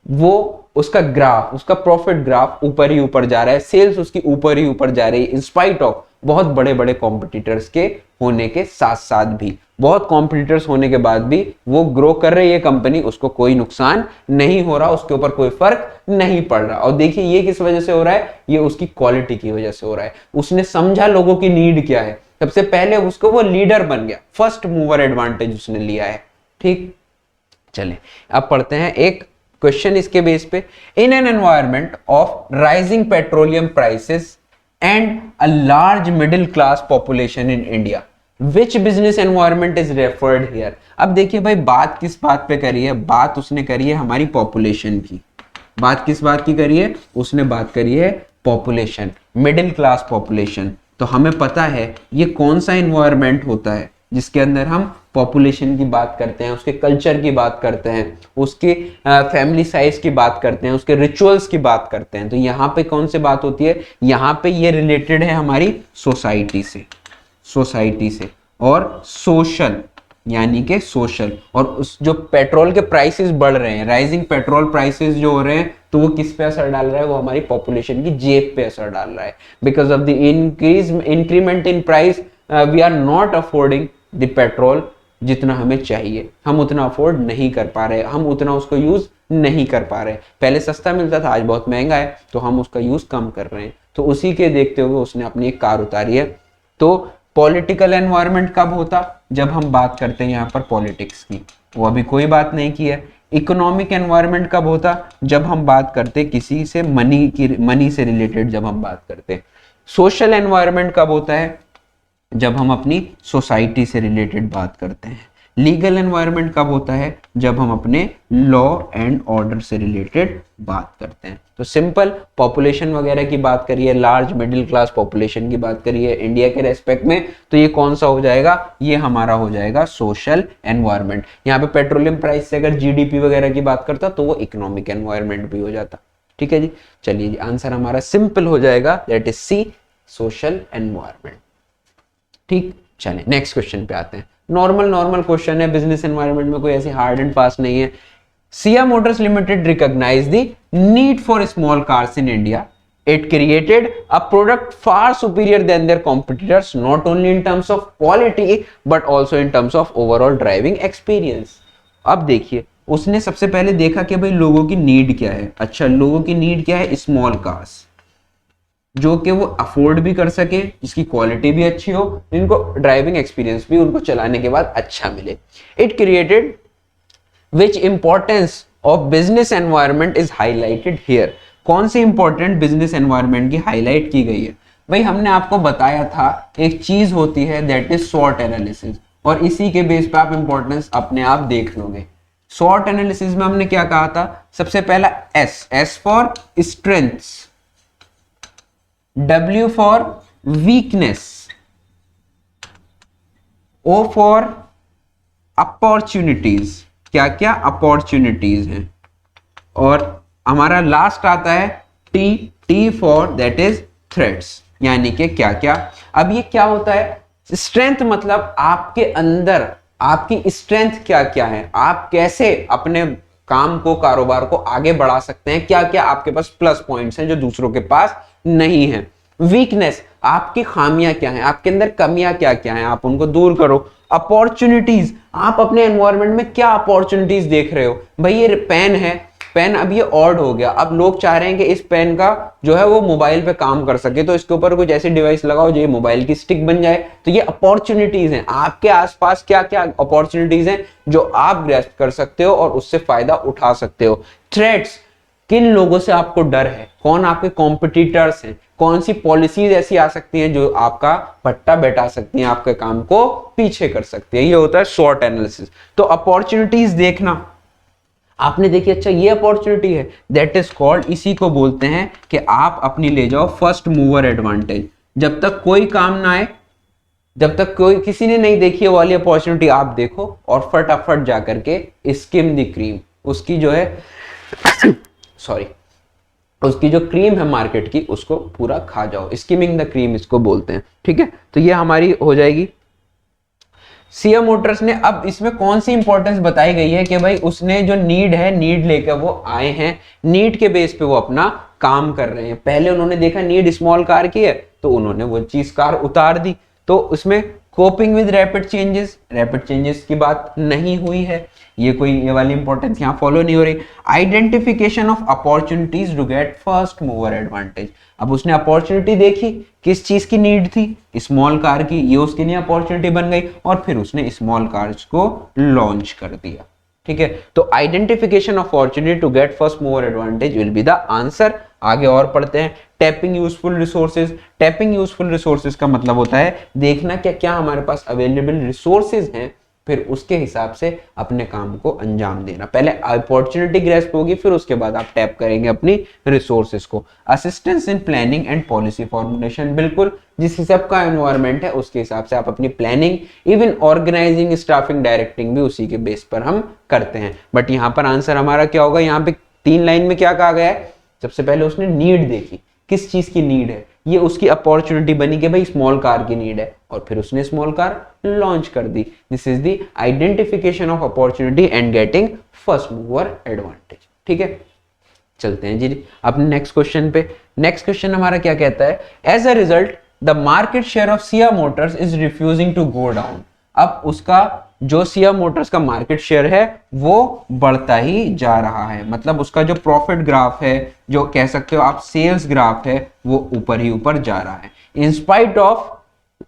वो उसका ग्राफ, उसका प्रॉफिट ग्राफ ऊपर ही ऊपर जा रहा है, सेल्स उसकी ऊपर ही ऊपर जा रही है इन स्पाइट ऑफ बहुत बड़े बड़े कॉम्पिटिटर्स के होने के साथ साथ भी, बहुत कॉम्पिटिटर्स होने के बाद भी वो ग्रो कर रही है कंपनी, उसको कोई नुकसान नहीं हो रहा, उसके ऊपर कोई फर्क नहीं पड़ रहा। और देखिए ये किस वजह से हो रहा है, ये उसकी क्वालिटी की वजह से हो रहा है। उसने समझा लोगों की नीड क्या है, सबसे पहले उसको वो लीडर बन गया, फर्स्ट मूवर एडवांटेज उसने लिया है। ठीक, चले अब पढ़ते हैं एक क्वेश्चन इसके बेस पे। In an environment of rising petroleum prices and a large middle class population in India, which business environment is referred here. अब देखिए भाई बात किस बात पे करी है, बात उसने करी है हमारी पॉपुलेशन की। बात किस बात की करी है, उसने बात करी है पॉपुलेशन, मिडिल क्लास पॉपुलेशन। तो हमें पता है ये कौन सा एनवायरमेंट होता है जिसके अंदर हम पॉपुलेशन की बात करते हैं, उसके कल्चर की बात करते हैं, उसके फैमिली साइज की बात करते हैं, उसके रिचुअल्स की बात करते हैं। तो यहाँ पे कौन सी बात होती है, यहाँ पे ये रिलेटेड है हमारी सोसाइटी से, सोसाइटी से और सोशल, यानी कि सोशल। और उस जो पेट्रोल के प्राइसेस बढ़ रहे हैं, राइजिंग पेट्रोल प्राइसेस जो हो रहे हैं, तो वो किस पे असर डाल रहा है, वो हमारी पॉपुलेशन की जेब पे असर डाल रहा है। Because of the increment in price we are not affording the petrol जितना हमें चाहिए, हम उतना अफोर्ड नहीं कर पा रहे, हम उतना उसको यूज नहीं कर पा रहे। पहले सस्ता मिलता था, आज बहुत महंगा है, तो हम उसका यूज कम कर रहे हैं। तो उसी के देखते हुए उसने अपनी एक कार उतारी है। तो पॉलिटिकल एनवायरनमेंट कब होता, जब हम बात करते हैं यहाँ पर पॉलिटिक्स की, वो अभी कोई बात नहीं की है। इकोनॉमिक एनवायरनमेंट कब होता, जब हम बात करते किसी से मनी से रिलेटेड जब हम बात करते। सोशल एनवायरनमेंट कब होता है, जब हम अपनी सोसाइटी से रिलेटेड बात करते हैं। लीगल एनवायरनमेंट कब होता है, जब हम अपने लॉ एंड ऑर्डर से रिलेटेड बात करते हैं। तो सिंपल पॉपुलेशन वगैरह की बात करिए, लार्ज मिडिल क्लास पॉपुलेशन की बात करिए इंडिया के रेस्पेक्ट में, तो ये कौन सा हो जाएगा, ये हमारा हो जाएगा सोशल एनवायरनमेंट। यहाँ पे पेट्रोलियम प्राइस से अगर जीडीपी वगैरह की बात करता तो वो इकोनॉमिक एनवायरनमेंट भी हो जाता। ठीक है जी, चलिए जी आंसर हमारा सिंपल हो जाएगा, that is C, social environment. ठीक, चलिए नेक्स्ट क्वेश्चन पे आते हैं। नॉर्मल क्वेश्चन है, बिजनेस एनवायरनमेंट में कोई ऐसी हार्ड एंड फास्ट नहीं है। Kia Motors Limited recognized the need for small cars in India. It created a product far superior than their competitors, not only in terms of quality but also in terms of overall driving experience. अब देखिए उसने सबसे पहले देखा कि भाई लोगों की नीड क्या है। अच्छा, लोगों की नीड क्या है, स्मॉल कार्स जो कि वो अफोर्ड भी कर सके, जिसकी क्वालिटी भी अच्छी हो, इनको ड्राइविंग एक्सपीरियंस भी उनको चलाने के बाद अच्छा मिले। It created which importance of business environment is highlighted here. कौन सी इंपॉर्टेंट बिजनेस एनवायरनमेंट की हाईलाइट की गई है, भाई हमने आपको बताया था एक चीज होती है दैट इज स्वॉट एनालिसिस, और इसी के बेस पे आप इंपॉर्टेंस अपने आप देख लोगे। स्वॉट एनालिसिस में हमने क्या कहा था, सबसे पहला S for strengths, W for weakness, O for opportunities, क्या क्या अपॉर्चुनिटीज हैं, और हमारा लास्ट आता है T for that is threats, यानी कि क्या क्या। अब ये क्या होता है, स्ट्रेंथ मतलब आपके अंदर आपकी स्ट्रेंथ क्या क्या है, आप कैसे अपने काम को, कारोबार को आगे बढ़ा सकते हैं, क्या क्या आपके पास प्लस पॉइंट्स हैं जो दूसरों के पास नहीं है। वीकनेस, आपकी खामियां क्या हैं, आपके अंदर कमियां क्या क्या हैं, आप उनको दूर करो। अपॉर्चुनिटीज, आप अपने एनवायरनमेंट में क्या अपॉर्चुनिटीज देख रहे हो। भाई ये पेन है, पेन अब ये ऑड हो गया, अब लोग चाह रहे हैं कि इस पेन का जो है वो मोबाइल पे काम कर सके, तो इसके ऊपर कुछ ऐसी डिवाइस लगाओ जो ये मोबाइल की स्टिक बन जाए। तो ये अपॉर्चुनिटीज हैं, आपके आसपास क्या क्या अपॉर्चुनिटीज हैं जो आप ग्रैस्प कर सकते हो और उससे फायदा उठा सकते हो। थ्रेट्स, किन लोगों से आपको डर है, कौन आपके कॉम्पिटिटर्स हैं, कौन सी पॉलिसीज ऐसी आ सकती हैं जो आपका पट्टा बैठा सकती हैं, आपके काम को पीछे कर सकती है। ये होता है शॉर्ट एनालिसिस। तो अपॉर्चुनिटीज देखना, आपने देखी अच्छा ये अपॉर्चुनिटी है, दैट इज कॉल्ड, इसी को बोलते हैं कि आप अपनी ले जाओ फर्स्ट मूवर एडवांटेज। जब तक कोई काम ना आए, जब तक कोई किसी ने नहीं देखी वाली अपॉर्चुनिटी, आप देखो और फटाफट जाकर के स्किम द क्रीम, उसकी जो है सॉरी उसकी जो क्रीम है मार्केट की उसको पूरा खा जाओ, स्किमिंग द क्रीम इसको बोलते हैं। ठीक है, तो ये हमारी हो जाएगी। सिया मोटर्स ने अब इसमें कौन सी इंपॉर्टेंस बताई गई है कि भाई उसने जो नीड है, नीड लेकर वो आए हैं, नीड के बेस पे वो अपना काम कर रहे हैं। पहले उन्होंने देखा नीड स्मॉल कार की है तो उन्होंने वो चीज कार उतार दी। तो उसमें कोपिंग विद रैपिड चेंजेस की बात नहीं हुई है, ये वाली इंपॉर्टेंस यहाँ फॉलो नहीं हो रही। Identification of opportunities to get first mover advantage, अब उसने अपॉर्चुनिटी देखी, किस चीज की नीड थी, स्मॉल कार की, ये उसके लिए अपॉर्चुनिटी बन गई और फिर उसने स्मॉल कार्स को लॉन्च कर दिया। ठीक है, तो identification of opportunity to get first mover advantage will be the answer. आगे और पढ़ते हैं। Tapping useful resources, tapping useful resources का मतलब होता है देखना क्या क्या हमारे पास अवेलेबल रिसोर्सेज हैं, फिर उसके हिसाब से अपने काम को अंजाम देना। पहले अपॉर्चुनिटी ग्रेस्प होगी, फिर उसके बाद आप टैप करेंगे अपनी रिसोर्सेज को। Assistance in planning and policy formulation, बिल्कुल जिस हिसाब का एनवायरनमेंट है उसके हिसाब से आप अपनी planning, even organising, staffing, directing भी उसी के बेस पर हम करते हैं। बट यहाँ पर आंसर हमारा क्या होगा, यहाँ पे 3 लाइन में क्या कहा गया है, सबसे पहले उसने नीड देखी, किस चीज की नीड है, ये उसकी अपॉर्चुनिटी बनी कि भाई स्मॉल कार की नीड है और फिर उसने स्मॉल कार लॉन्च कर दी। This is the identification of opportunity and getting first mover advantage. ठीक है, चलते हैं जी अपने नेक्स्ट क्वेश्चन पे। नेक्स्ट क्वेश्चन हमारा क्या कहता है, as a result the market share of Siya Motors is refusing to go down. अब उसका जो सिया मोटर्स का मार्केट शेयर है वो बढ़ता ही जा रहा है, मतलब उसका जो प्रॉफिट ग्राफ है, जो कह सकते हो आप सेल्स ग्राफ है, वो ऊपर ही ऊपर जा रहा है। In spite of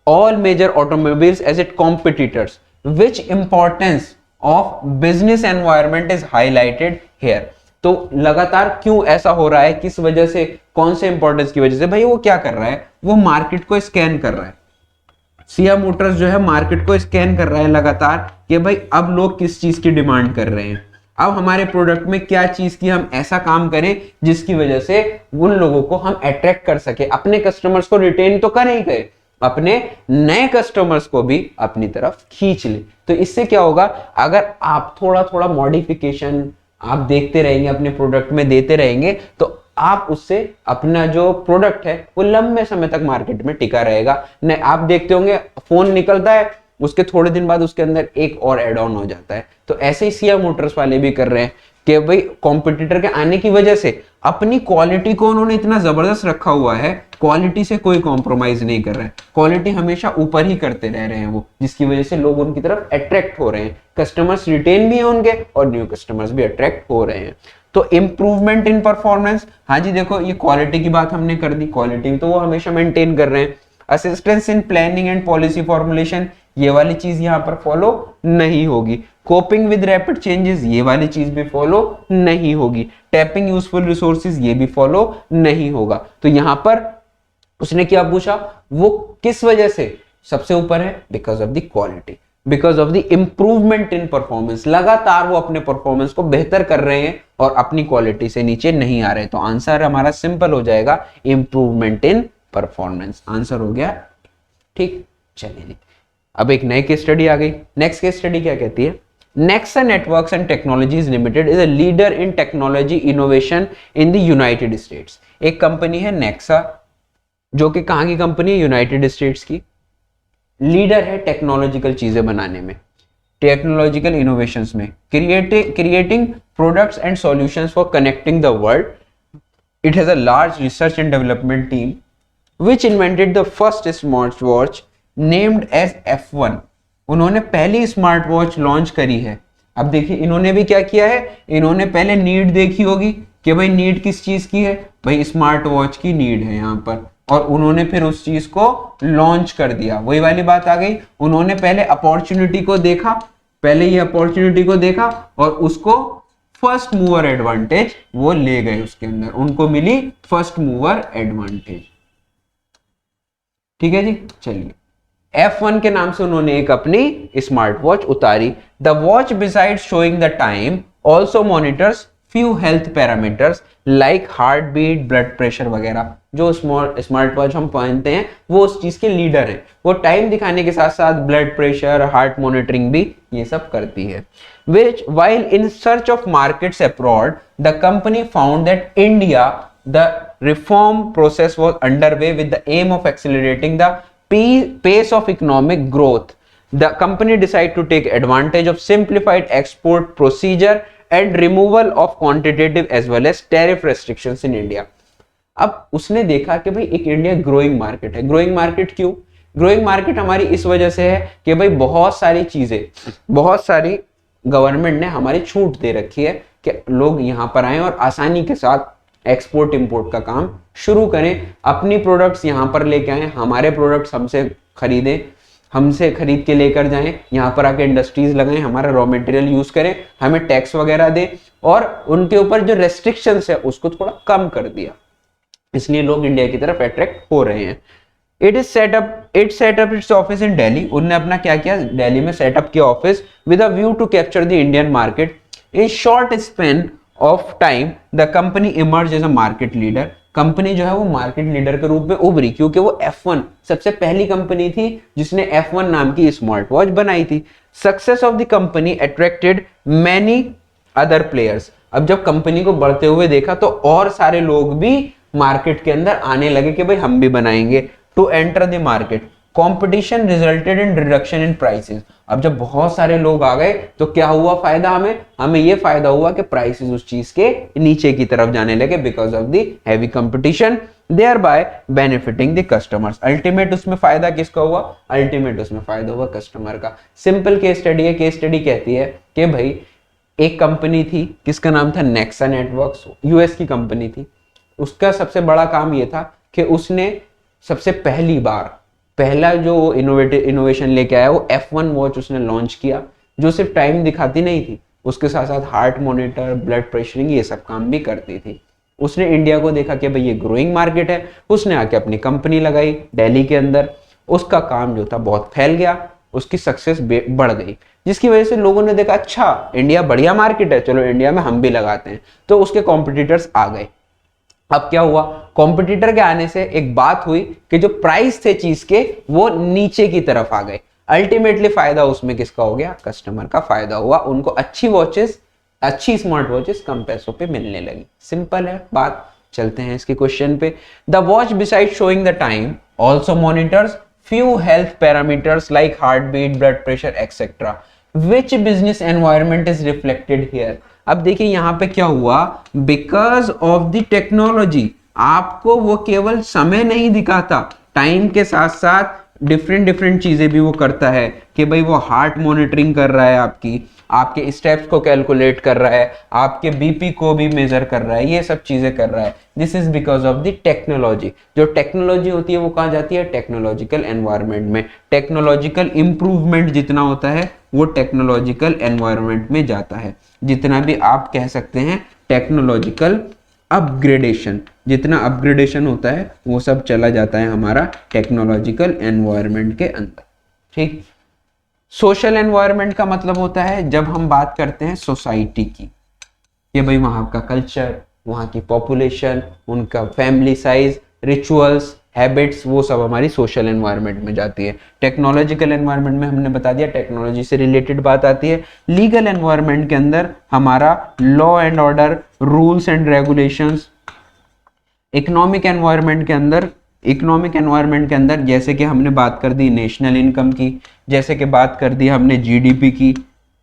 all major automobiles as its competitors, which importance of business environment is highlighted here। तो लगातार क्यों ऐसा हो रहा है, किस वजह से, कौन से इंपॉर्टेंस की वजह से, भाई वो क्या कर रहा है, वो मार्केट को स्कैन कर रहा है। सिया मोटर्स जो है मार्केट को स्कैन कर रहा है लगातार कि भाई अब लोग किस चीज की डिमांड कर रहे हैं, अब हमारे प्रोडक्ट में क्या चीज की हम ऐसा काम करें जिसकी वजह से उन लोगों को हम अट्रैक्ट कर सके, अपने कस्टमर्स को रिटेन तो कर ही गए, अपने नए कस्टमर्स को भी अपनी तरफ खींच ले। तो इससे क्या होगा, अगर आप थोड़ा थोड़ा मॉडिफिकेशन आप देखते रहेंगे, अपने प्रोडक्ट में देते रहेंगे, तो आप उससे अपना जो प्रोडक्ट है वो लंबे समय तक मार्केट में टिका रहेगा। नहीं, आप देखते होंगे फोन निकलता है, उसके थोड़े दिन बाद उसके अंदर एक और एड ऑन हो जाता है। तो ऐसे ही सिया मोटर्स वाले भी कर रहे हैं कि भाई कॉम्पिटिटर के आने की वजह से अपनी क्वालिटी को उन्होंने इतना जबरदस्त रखा हुआ है, क्वालिटी से कोई कॉम्प्रोमाइज नहीं कर रहे हैं, क्वालिटी हमेशा ऊपर ही करते रह रहे हैं वो, जिसकी वजह से लोग उनकी तरफ अट्रैक्ट हो रहे हैं, कस्टमर्स रिटेन भी है उनके और न्यू कस्टमर्स भी अट्रैक्ट हो रहे हैं। तो इंप्रूवमेंट इन परफॉर्मेंस, हाँ जी देखो ये क्वालिटी की बात हमने कर दी, क्वालिटी तो वो हमेशा मेंटेन कर रहे हैं। Assistance in planning and policy formulation, ये वाली चीज यहाँ पर फॉलो नहीं होगी। कोपिंग विद रैपिड चेंजेस, ये वाली चीज भी फॉलो नहीं होगी। टैपिंग यूजफुल रिसोर्सेज, ये भी फॉलो नहीं होगा। तो यहां पर उसने क्या पूछा, वो किस वजह से सबसे ऊपर है, because of the quality, because of the improvement in performance, लगातार वो अपने परफॉर्मेंस को बेहतर कर रहे हैं और अपनी क्वालिटी से नीचे नहीं आ रहे। तो आंसर हमारा सिंपल हो जाएगा, इंप्रूवमेंट इन परफॉर्मेंस, आंसर हो गया। ठीक, चलिए अब एक नई केस स्टडी आ गई। नेक्स्ट केस स्टडी क्या कहती है, Nexa networks and technologies limited is a leader in technology innovation in the United states. एक कंपनी है नेक्सा, जो कि कहां की कंपनी है, यूनाइटेड स्टेट्स की, लीडर है टेक्नोलॉजिकल चीजें बनाने में, टेक्नोलॉजिकल इनोवेशंस में, creating products and solutions for connecting the world. It has a large research and development team which invented the first smartwatch named as F1। उन्होंने पहली स्मार्ट वॉच लॉन्च करी है। अब देखिए इन्होंने भी क्या किया है, इन्होंने पहले नीड देखी होगी कि भाई नीड किस चीज की है, भाई स्मार्ट वॉच की नीड है यहाँ पर, और उन्होंने फिर उस चीज को लॉन्च कर दिया। वही वाली बात आ गई, उन्होंने पहले अपॉर्चुनिटी को देखा, पहले ये अपॉर्चुनिटी को देखा और उसको फर्स्ट मूवर एडवांटेज वो ले गए, उसके अंदर उनको मिली फर्स्ट मूवर एडवांटेज। ठीक है जी, चलिए F1 के नाम से उन्होंने एक अपनी स्मार्ट वॉच उतारी। The watch beside showing the time also monitors few health parameters like heartbeat, blood pressure वगैरह। जो स्मार्ट वॉच हम पहनते हैं वो उस चीज के लीडर हैं। वो टाइम दिखाने के साथ साथ ब्लड प्रेशर, हार्ट मॉनिटरिंग भी ये सब करती है। Which while in search of markets abroad, the company found that India, the reform process was underway with the aim of accelerating the pace of economic growth. The company decided to take advantage of simplified export procedure and removal of quantitative as well as tariff restrictions in India. अब उसने देखा कि भाई एक इंडिया ग्रोइंग मार्केट है। ग्रोइंग मार्केट क्यों? ग्रोइंग मार्केट हमारी इस वजह से है कि भाई बहुत सारी चीजें, बहुत सारी गवर्नमेंट ने हमारी छूट दे रखी है कि लोग यहाँ पर आए और आसानी के साथ एक्सपोर्ट इंपोर्ट का काम शुरू करें, अपनी प्रोडक्ट्स यहाँ पर लेके आए, हमारे प्रोडक्ट्स हमसे खरीदें, हमसे खरीद के लेकर जाएं, यहाँ पर आके इंडस्ट्रीज लगाएं, हमारा रॉ मटेरियल यूज करें, हमें टैक्स वगैरह दें और उनके ऊपर जो रेस्ट्रिक्शंस है उसको थोड़ा कम कर दिया। इसलिए लोग इंडिया की तरफ अट्रैक्ट हो रहे हैं। It set up its office in Delhi. उन्होंने अपना क्या किया, दिल्ली में सेटअप किया office with a view to capture the Indian market. In short span of time, the company emerged as a market leader. Company जो है वो मार्केट लीडर के रूप में उभरी क्योंकि वो F1 सबसे पहली कंपनी थी जिसने F1 नाम की स्मार्ट वॉच बनाई थी। Success of the company attracted many other players. अब जब कंपनी को बढ़ते हुए देखा तो और सारे लोग भी मार्केट के अंदर आने लगे कि भाई हम भी बनाएंगे। To enter the market, competition resulted in reduction in prices. अब जब बहुत सारे लोग आ गए तो क्या हुआ फायदा, हमें ये फायदा हुआ कि प्राइसेस उस चीज के नीचे की तरफ जाने लगे because of the heavy competition, thereby benefiting the customers. Ultimate उसमें फायदा किसका हुआ? अल्टीमेट उसमें फायदा हुआ कस्टमर का। सिंपल केस स्टडी है। केस स्टडी कहती है कि भाई एक कंपनी थी, किसका नाम था? नेक्सा नेटवर्क्स, यूएस की कंपनी थी। उसका सबसे बड़ा काम ये था कि उसने सबसे पहला जो इनोवेशन लेके आया वो F1 वॉच उसने लॉन्च किया, जो सिर्फ टाइम दिखाती नहीं थी, उसके साथ साथ हार्ट मॉनिटर, ब्लड प्रेशरिंग, ये सब काम भी करती थी। उसने इंडिया को देखा कि भाई ये ग्रोइंग मार्केट है, उसने आके अपनी कंपनी लगाई दिल्ली के अंदर। उसका काम जो था बहुत फैल गया, उसकी सक्सेस बढ़ गई, जिसकी वजह से लोगों ने देखा अच्छा इंडिया बढ़िया मार्केट है, चलो इंडिया में हम भी लगाते हैं। तो उसके कॉम्पिटिटर्स आ गए। अब क्या हुआ, कॉम्पिटिटर के आने से एक बात हुई कि जो प्राइस थे चीज के वो नीचे की तरफ आ गए। अल्टीमेटली फायदा उसमें किसका हो गया? कस्टमर का फायदा हुआ। उनको अच्छी वॉचेस, अच्छी स्मार्ट वॉचेस कम पैसों पे मिलने लगी। सिंपल है बात। चलते हैं इसके क्वेश्चन पे। The watch beside showing the time also monitors few health parameters like heartbeat, blood pressure, etc. Which business environment is reflected here? अब देखिए यहाँ पे क्या हुआ, बिकॉज ऑफ द टेक्नोलॉजी आपको वो केवल समय नहीं दिखाता, टाइम के साथ साथ डिफरेंट चीजें भी वो करता है कि भाई वो हार्ट मॉनिटरिंग कर रहा है, आपके स्टेप्स को कैलकुलेट कर रहा है, आपके बीपी को भी मेजर कर रहा है, ये सब चीजें कर रहा है। This is because of the technology. जो टेक्नोलॉजी होती है वो कहाँ जाती है? टेक्नोलॉजिकल एनवायरनमेंट में। टेक्नोलॉजिकल इंप्रूवमेंट जितना होता है वो टेक्नोलॉजिकल एनवायरनमेंट में जाता है। जितना भी आप कह सकते हैं टेक्नोलॉजिकल अपग्रेडेशन, जितना अपग्रेडेशन होता है वो सब चला जाता है हमारा टेक्नोलॉजिकल एनवायरनमेंट के अंदर। ठीक। सोशल एनवायरनमेंट का मतलब होता है जब हम बात करते हैं सोसाइटी की, कि भाई वहां का कल्चर, वहां की पॉपुलेशन, उनका फैमिली साइज, रिचुअल्स, हैबिट्स, वो सब हमारी सोशल एनवायरनमेंट में जाती है। टेक्नोलॉजिकल एनवायरनमेंट में हमने बता दिया टेक्नोलॉजी से रिलेटेड बात आती है। लीगल एनवायरनमेंट के अंदर हमारा law and order, rules and regulations. Economic environment के अंदर जैसे कि हमने बात कर दी नेशनल इनकम की, जैसे कि बात कर दी हमने जीडीपी की,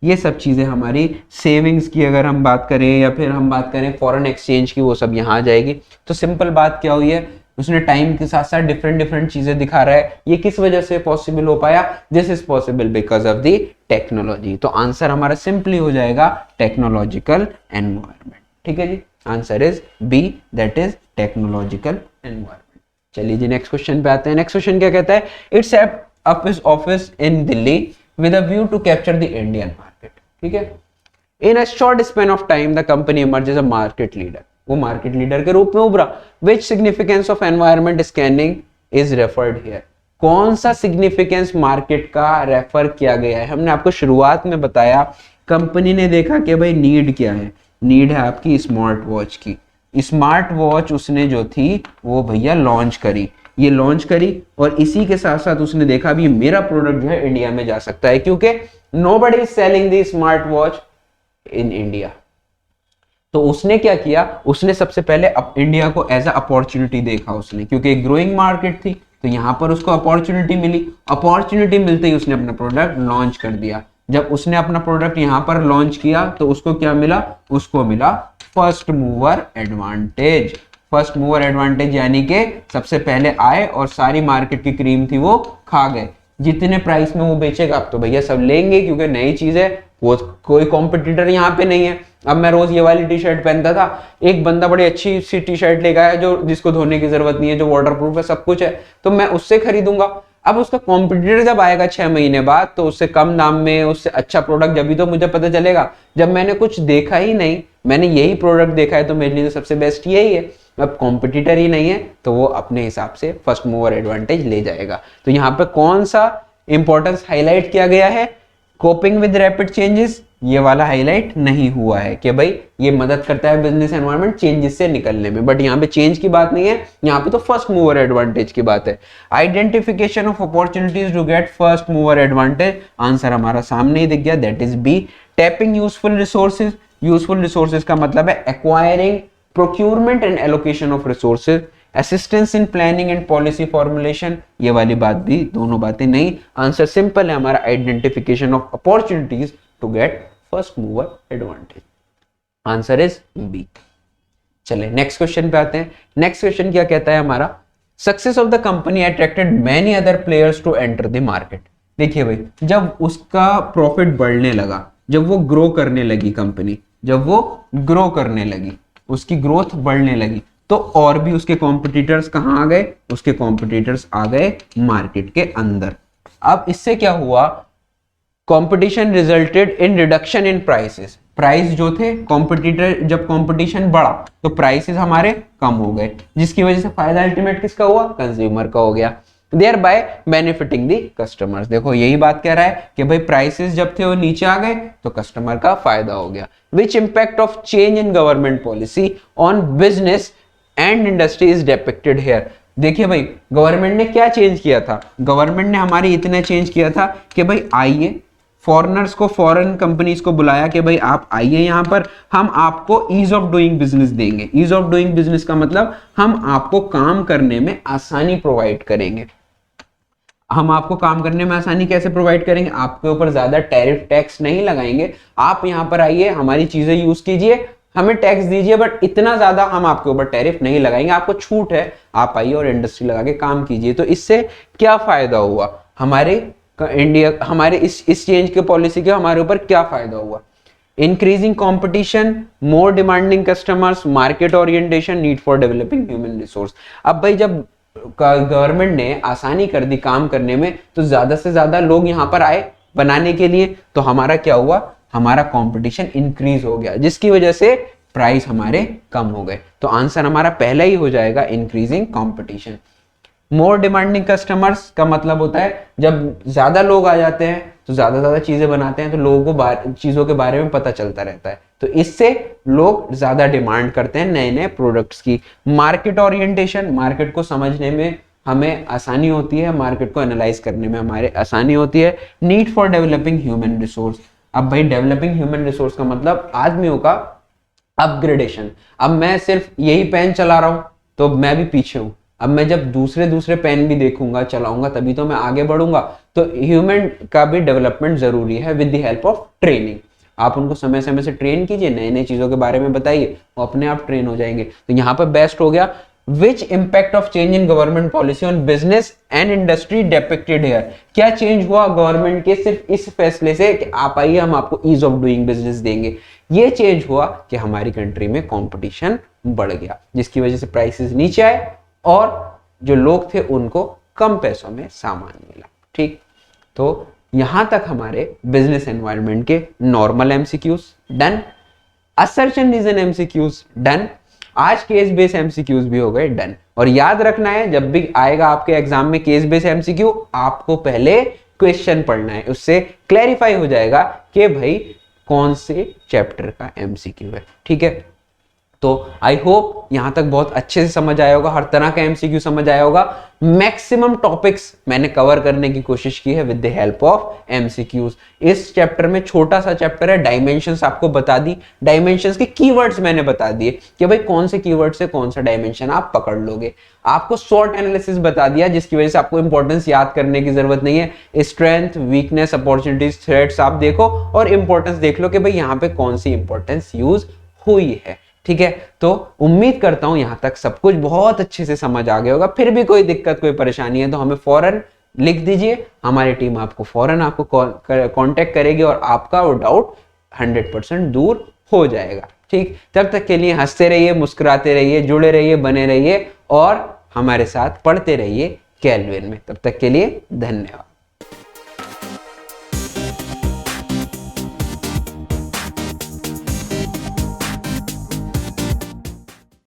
ये सब चीज़ें हमारी सेविंग्स की अगर हम बात करें या फिर हम बात करें फॉरेन एक्सचेंज की, वो सब यहाँ आ जाएगी। तो सिंपल बात क्या हुई है, उसने टाइम के साथ साथ डिफरेंट चीजें दिखा रहा है। ये किस वजह से पॉसिबल हो पाया? This is possible because of the technology. तो आंसर हमारा सिंपली हो जाएगा टेक्नोलॉजिकल एनवायरनमेंट। ठीक है जी, answer is B, that is technological environment. चलिए जी नेक्स्ट क्वेश्चन पे आते हैं। नेक्स्ट क्वेश्चन क्या कहता है? It's set up his office in Delhi with a view to capture the Indian market. ठीक है। In a short span of time the company emerges a market leader. वो मार्केट लीडर के रूप में उभरा। Which significance of environment scanning is referred here. कौन सा सिग्निफिकेंस मार्केट का रेफर किया गया है? हमने आपको शुरुआत में बताया कंपनी ने देखा कि भाई नीड क्या है, नीड है आपकी स्मार्ट वॉच की। स्मार्ट वॉच उसने जो थी वो भैया लॉन्च करी, ये लॉन्च करी और इसी के साथ साथ उसने देखा भी मेरा प्रोडक्ट जो है इंडिया में जा सकता है, क्योंकि nobody is selling the smart watch in India. तो उसने क्या किया, उसने सबसे पहले इंडिया को एज अ अपॉर्चुनिटी देखा उसने, क्योंकि एक ग्रोइंग मार्केट थी, तो यहां पर उसको अपॉर्चुनिटी मिली। अपॉर्चुनिटी मिलते ही उसने अपना प्रोडक्ट लॉन्च कर दिया। जब उसने अपना प्रोडक्ट यहां पर लॉन्च किया तो उसको क्या मिला, उसको मिला first mover advantage. First mover advantage यानी कि सबसे पहले आए और सारी मार्केट की क्रीम थी वो खा गए। जितने प्राइस में वो बेचेगा अब तो भैया सब लेंगे, क्योंकि नई चीज है, वो कोई कॉम्पिटिटर यहाँ पे नहीं है। अब मैं रोज ये वाली टी शर्ट पहनता था, एक बंदा बड़ी अच्छी सी टी शर्ट लेकर आया जो जिसको धोने की जरूरत नहीं है, जो वाटर प्रूफ है, सब कुछ है, तो मैं उससे खरीदूंगा। अब उसका कॉम्पिटिटर जब आएगा 6 महीने बाद, तो उससे कम दाम में उससे अच्छा प्रोडक्ट जब भी तो मुझे पता चलेगा। जब मैंने कुछ देखा ही नहीं, मैंने यही प्रोडक्ट देखा है, तो मेरे लिए तो सबसे बेस्ट यही है। अब कॉम्पिटिटर ही नहीं है तो वो अपने हिसाब से फर्स्ट मूवर एडवांटेज ले जाएगा। तो यहाँ पे कौन सा इंपॉर्टेंस हाईलाइट किया गया है, कोपिंग विद रैपिड चेंजेस, ये वाला हाईलाइट नहीं हुआ है कि भाई ये मदद करता है बिजनेस एनवायरनमेंट चेंजेस से निकलने में, बट यहाँ पे चेंज की बात नहीं है, यहाँ पे तो फर्स्ट मूवर एडवांटेज की बात है। Identification of opportunities to get first mover advantage, answer हमारा सामने ही दिख गया, that is B. Tapping useful resources, useful resources का मतलब है acquiring, procurement and allocation of resources, assistance in planning and policy formulation, ये वाली बात भी, दोनों बातें नहीं। आंसर सिंपल है हमारा, identification of opportunities to get first mover advantage. Answer is B. चले नेक्स्ट क्वेश्चन पे आते हैं। नेक्स्ट क्वेश्चन क्या कहता है हमारा, success of the company attracted many other players to enter the market. देखिए भाई, जब उसका प्रॉफिट बढ़ने लगा, जब वो ग्रो करने लगी कंपनी, जब वो ग्रो करने लगी, उसकी ग्रोथ बढ़ने लगी, तो और भी उसके कॉम्पिटिटर्स कहां आ गए, उसके कॉम्पिटिटर्स आ गए मार्केट के अंदर। अब इससे क्या हुआ, competition resulted in reduction in prices. Price जो थे कॉम्पिटिटर, जब कंपटीशन बढ़ा तो प्राइसेस हमारे कम हो गए, जिसकी वजह से फायदा अल्टीमेट किसका हुआ, कंज्यूमर का हो गया, thereby benefiting the customers. देखो यही बात कह रहा है कि भाई प्राइसेस जब थे वो नीचे आ गए तो कस्टमर का फायदा हो गया। Which impact of change in government policy on business and industry is depicted here. देखिए भाई, गवर्नमेंट ने क्या चेंज किया था, गवर्नमेंट ने हमारी इतना चेंज किया था कि भाई आइए, फॉरेनर्स को, फॉरेन कंपनीज को बुलाया कि भाई आप आइए यहाँ पर, हम आपको ईज ऑफ डूइंग बिजनेस देंगे। ईज ऑफ डूइंग बिजनेस का मतलब हम आपको काम करने में आसानी प्रोवाइड करेंगे। हम आपको काम करने में आसानी कैसे प्रोवाइड करेंगे, आपके ऊपर ज्यादा टैरिफ टैक्स नहीं लगाएंगे, आप यहाँ पर आइए, हमारी चीजें यूज कीजिए, हमें टैक्स दीजिए, बट इतना ज्यादा हम आपके ऊपर टैरिफ नहीं लगाएंगे, आपको छूट है, आप आइए और इंडस्ट्री लगा के काम कीजिए। तो इससे क्या फायदा हुआ हमारे इंडिया, हमारे इस चेंज के पॉलिसी के हमारे ऊपर क्या फायदा हुआ, increasing competition, more demanding customers, market orientation, need for developing human resource. अब भाई जब गवर्नमेंट ने आसानी कर दी काम करने में, तो ज्यादा से ज्यादा लोग यहाँ पर आए बनाने के लिए, तो हमारा क्या हुआ, हमारा कंपटीशन इंक्रीज हो गया, जिसकी वजह से प्राइस हमारे कम हो गए। तो आंसर हमारा पहला ही हो जाएगा, increasing competition. More demanding customers का मतलब होता है जब ज्यादा लोग आ जाते हैं तो ज्यादा चीजें बनाते हैं, तो लोगों को चीजों के बारे में पता चलता रहता है, तो इससे लोग ज्यादा डिमांड करते हैं नए नए प्रोडक्ट्स की। मार्केट ओरिएंटेशन, मार्केट को समझने में हमें आसानी होती है, मार्केट को एनालाइज करने में हमारे आसानी होती है। Need for developing human resource, अब भाई डेवलपिंग ह्यूमन रिसोर्स का मतलब आदमियों का अपग्रेडेशन। अब मैं सिर्फ यही पेन चला रहा हूं तो मैं भी पीछे हूं, अब मैं जब दूसरे पेन भी देखूंगा, चलाऊंगा, तभी तो मैं आगे बढ़ूंगा। तो ह्यूमन का भी डेवलपमेंट जरूरी है with the help of training. आप उनको समय समय से ट्रेन कीजिए, नए नए चीजों के बारे में बताइए, वो अपने आप ट्रेन हो जाएंगे। तो यहाँ पर बेस्ट हो गया, which impact of change in government policy on business and industry depicted here. क्या चेंज हुआ गवर्नमेंट के सिर्फ इस फैसले से कि आप आइए हम आपको ईज ऑफ डूइंग बिजनेस देंगे, ये चेंज हुआ कि हमारी कंट्री में कंपटीशन बढ़ गया, जिसकी वजह से प्राइसेस नीचे आए और जो लोग थे उनको कम पैसों में सामान मिला। ठीक, तो यहां तक हमारे बिजनेस एनवायरनमेंट के normal MCQs done, assertion reason MCQs done, आज केस बेस एमसीक्यूज भी हो गए डन। और याद रखना है, जब भी आएगा आपके एग्जाम में केस बेस एमसीक्यू, आपको पहले क्वेश्चन पढ़ना है, उससे क्लैरिफाई हो जाएगा कि भाई कौन से चैप्टर का एमसीक्यू है। ठीक है, तो आई होप यहां तक बहुत अच्छे से समझ आया होगा, हर तरह का एमसीक्यू समझ आया होगा। मैक्सिमम टॉपिक्स मैंने कवर करने की कोशिश की है with the help of MCQs. इस चैप्टर में छोटा सा चैप्टर है, डायमेंशंस आपको बता दी, डायमेंशंस के कीवर्ड्स मैंने बता दिए कि भाई कौन से कीवर्ड से कौन सा डायमेंशन आप पकड़ लोगे। आपको शॉर्ट एनालिसिस बता दिया जिसकी वजह से आपको इंपॉर्टेंस याद करने की जरूरत नहीं है। स्ट्रेंथ, वीकनेस, अपॉर्चुनिटीज, थ्रेट्स आप देखो और इंपॉर्टेंस देख लो कि भाई यहाँ पे कौन सी इंपॉर्टेंस यूज हुई है। ठीक है, तो उम्मीद करता हूं यहां तक सब कुछ बहुत अच्छे से समझ आ गया होगा। फिर भी कोई दिक्कत, कोई परेशानी है तो हमें फौरन लिख दीजिए, हमारी टीम आपको फौरन आपको कांटेक्ट करेगी और आपका वो डाउट 100% दूर हो जाएगा। ठीक, तब तक के लिए हंसते रहिए, मुस्कुराते रहिए, जुड़े रहिए, बने रहिए और हमारे साथ पढ़ते रहिए कैल्विन में। तब तक के लिए धन्यवाद।